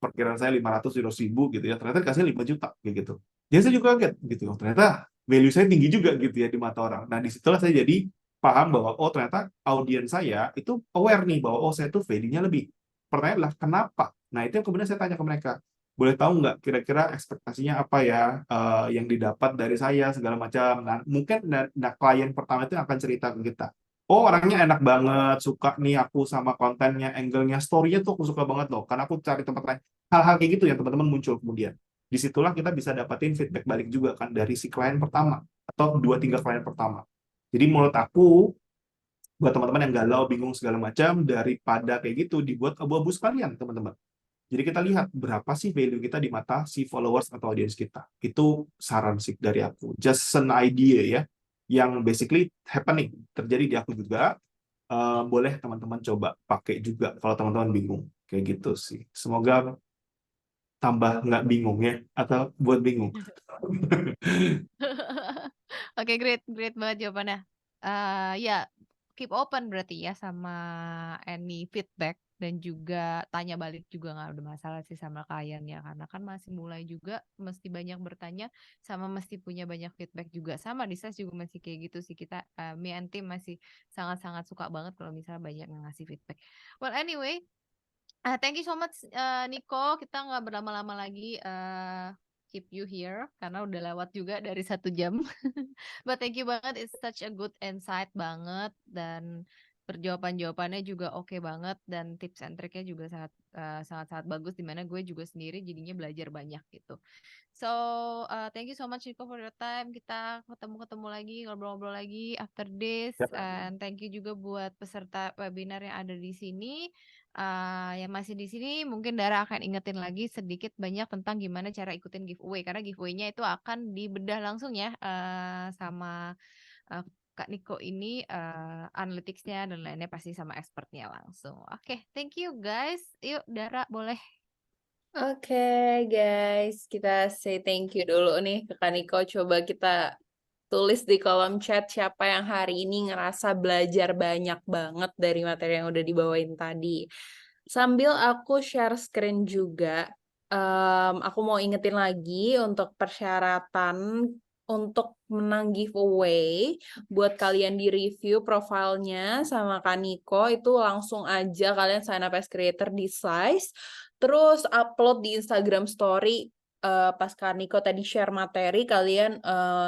perkiraan saya 500 ribu gitu ya, ternyata dikasih 5 juta kayak gitu. Jadi saya juga kaget gitu, ternyata value saya tinggi juga gitu ya di mata orang. Nah disitulah saya jadi paham bahwa oh ternyata audiens saya itu aware nih bahwa oh saya tuh value-nya lebih. Pertanyaan adalah kenapa? Nah itu yang kemudian saya tanya ke mereka. Boleh tahu nggak kira-kira ekspektasinya apa ya yang didapat dari saya segala macam. Nah mungkin klien pertama itu akan cerita ke kita. Oh orangnya enak banget, suka nih aku sama kontennya, angle-nya, story-nya tuh aku suka banget loh, karena aku cari tempat lain. Hal-hal kayak gitu yang teman-teman muncul kemudian. Disitulah kita bisa dapetin feedback balik juga kan dari si klien pertama atau 2-3 klien pertama. Jadi menurut aku, buat teman-teman yang galau, bingung segala macam, daripada kayak gitu dibuat abu-abu sekalian teman-teman. Jadi kita lihat berapa sih value kita di mata si followers atau audiens kita. Itu saran sih dari aku. Just an idea ya, yang basically happening, terjadi di aku juga. Boleh teman-teman coba pakai juga kalau teman-teman bingung. Kayak gitu sih. Semoga tambah nggak bingung ya, atau buat bingung. Oke, great banget jawabannya. Ya, keep open berarti ya sama any feedback dan juga tanya balik juga nggak ada masalah sih sama kliennya karena kan masih mulai juga mesti banyak bertanya sama mesti punya banyak feedback juga sama di SAS juga masih kayak gitu sih kita me and team masih sangat-sangat suka banget kalau misalnya banyak yang ngasih feedback. Well anyway, thank you so much Nico, kita nggak berlama-lama lagi keep you here karena udah lewat juga dari 1 jam. But thank you banget, it's such a good insight banget dan jawabannya juga oke banget dan tips and triknya juga sangat bagus dimana gue juga sendiri jadinya belajar banyak gitu. So thank you so much Nico for your time. Kita ketemu lagi ngobrol-ngobrol lagi after this and thank you juga buat peserta webinar yang ada di sini. Yang masih di sini mungkin Dara akan ingetin lagi sedikit banyak tentang gimana cara ikutin giveaway karena giveaway-nya itu akan dibedah langsung ya sama Kak Niko ini analytics-nya dan lainnya pasti sama expertnya langsung. Oke, thank you guys. Yuk Dara boleh. Oke, guys, kita say thank you dulu nih ke Kak Niko. Coba kita tulis di kolom chat siapa yang hari ini ngerasa belajar banyak banget dari materi yang udah dibawain tadi. Sambil aku share screen juga, aku mau ingetin lagi untuk persyaratan untuk menang giveaway. Buat kalian di review profilnya sama Kak Niko, itu langsung aja kalian sign up as creator di Slice. Terus upload di Instagram Story pas Kak Niko tadi share materi, kalian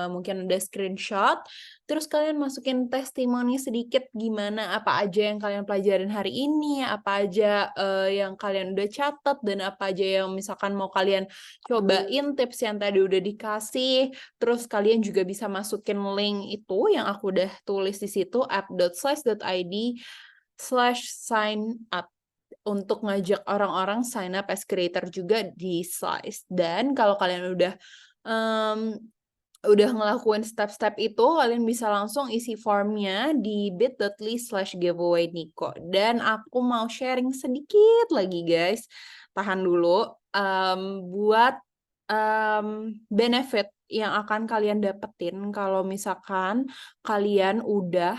mungkin ada screenshot, terus kalian masukin testimoni sedikit gimana apa aja yang kalian pelajarin hari ini, apa aja yang kalian udah catat, dan apa aja yang misalkan mau kalian cobain tips yang tadi udah dikasih, terus kalian juga bisa masukin link itu yang aku udah tulis di situ, app.slice.id/sign-up. Untuk ngajak orang-orang sign up as creator juga di Slice. Dan kalau kalian udah ngelakuin step-step itu, kalian bisa langsung isi formnya di bit.ly/giveaway Niko. Dan aku mau sharing sedikit lagi guys, tahan dulu, buat benefit yang akan kalian dapetin kalau misalkan kalian udah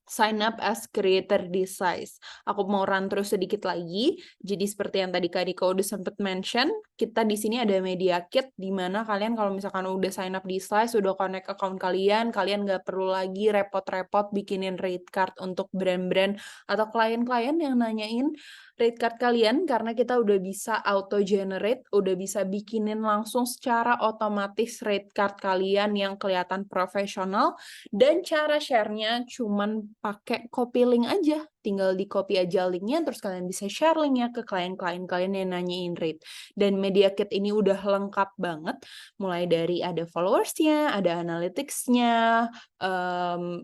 sign up as creator di Slice. Aku mau run terus sedikit lagi. Jadi seperti yang tadi Kak Dika udah sempat mention, kita di sini ada media kit di mana kalian kalau misalkan udah sign up di Slice, udah connect account kalian nggak perlu lagi repot-repot bikinin rate card untuk brand-brand atau klien-klien yang nanyain rate card kalian, karena kita udah bisa auto generate, udah bisa bikinin langsung secara otomatis rate card kalian yang kelihatan profesional. Dan cara share-nya cuman pakai copy link aja. Tinggal di copy aja linknya, terus kalian bisa share linknya ke klien-klien kalian yang nanyain rate. Dan Media Kit ini udah lengkap banget. Mulai dari ada followers-nya, ada analytics-nya,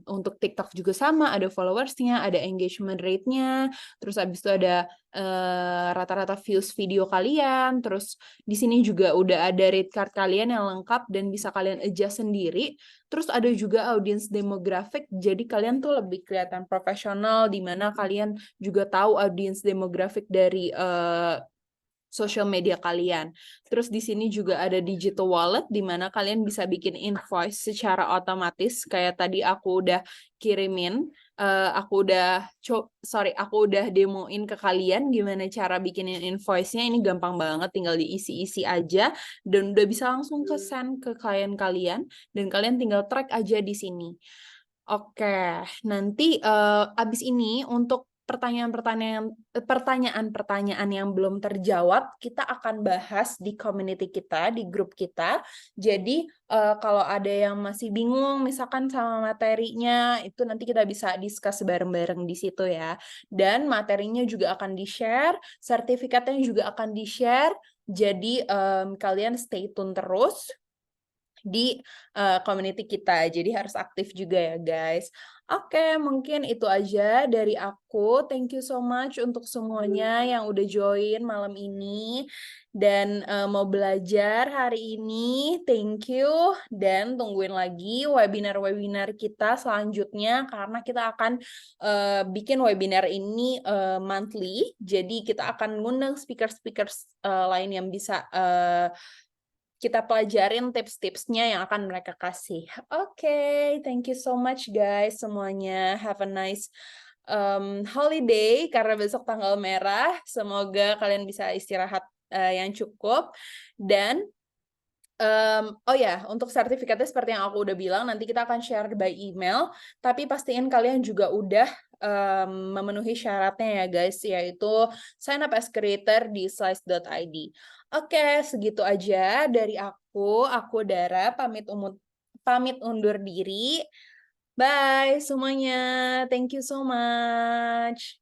untuk TikTok juga sama, ada followers-nya, ada engagement rate-nya, terus abis itu ada rata-rata views video kalian, terus di sini juga udah ada rate card kalian yang lengkap dan bisa kalian adjust sendiri. Terus ada juga audience demographic, jadi kalian tuh lebih kelihatan profesional, di mana kalian juga tahu audience demographic dari social media kalian. Terus di sini juga ada digital wallet di mana kalian bisa bikin invoice secara otomatis kayak tadi aku udah kirimin, aku udah demoin ke kalian gimana cara bikinin invoice-nya. Ini gampang banget, tinggal diisi-isi aja dan udah bisa langsung ke send ke klien kalian dan kalian tinggal track aja di sini. Oke, nanti abis ini untuk pertanyaan-pertanyaan yang belum terjawab, kita akan bahas di community kita, di grup kita. Jadi kalau ada yang masih bingung misalkan sama materinya, itu nanti kita bisa discuss bareng-bareng di situ ya. Dan materinya juga akan di-share, sertifikatnya juga akan di-share. Jadi kalian stay tune terus di community kita. Jadi harus aktif juga ya guys. Oke, mungkin itu aja dari aku. Thank you so much untuk semuanya yang udah join malam ini dan mau belajar hari ini. Thank you dan tungguin lagi webinar-webinar kita selanjutnya karena kita akan bikin webinar ini monthly. Jadi kita akan ngundang speaker-speaker lain yang bisa kita pelajarin tips-tipsnya yang akan mereka kasih. Oke, thank you so much guys semuanya. Have a nice holiday karena besok tanggal merah. Semoga kalian bisa istirahat yang cukup. Dan oh ya, untuk sertifikatnya seperti yang aku udah bilang, nanti kita akan share by email. Tapi pastiin kalian juga udah memenuhi syaratnya ya guys, yaitu sign up as creator di slice.id. Oke, segitu aja dari aku. Aku Dara, pamit undur diri. Bye semuanya. Thank you so much.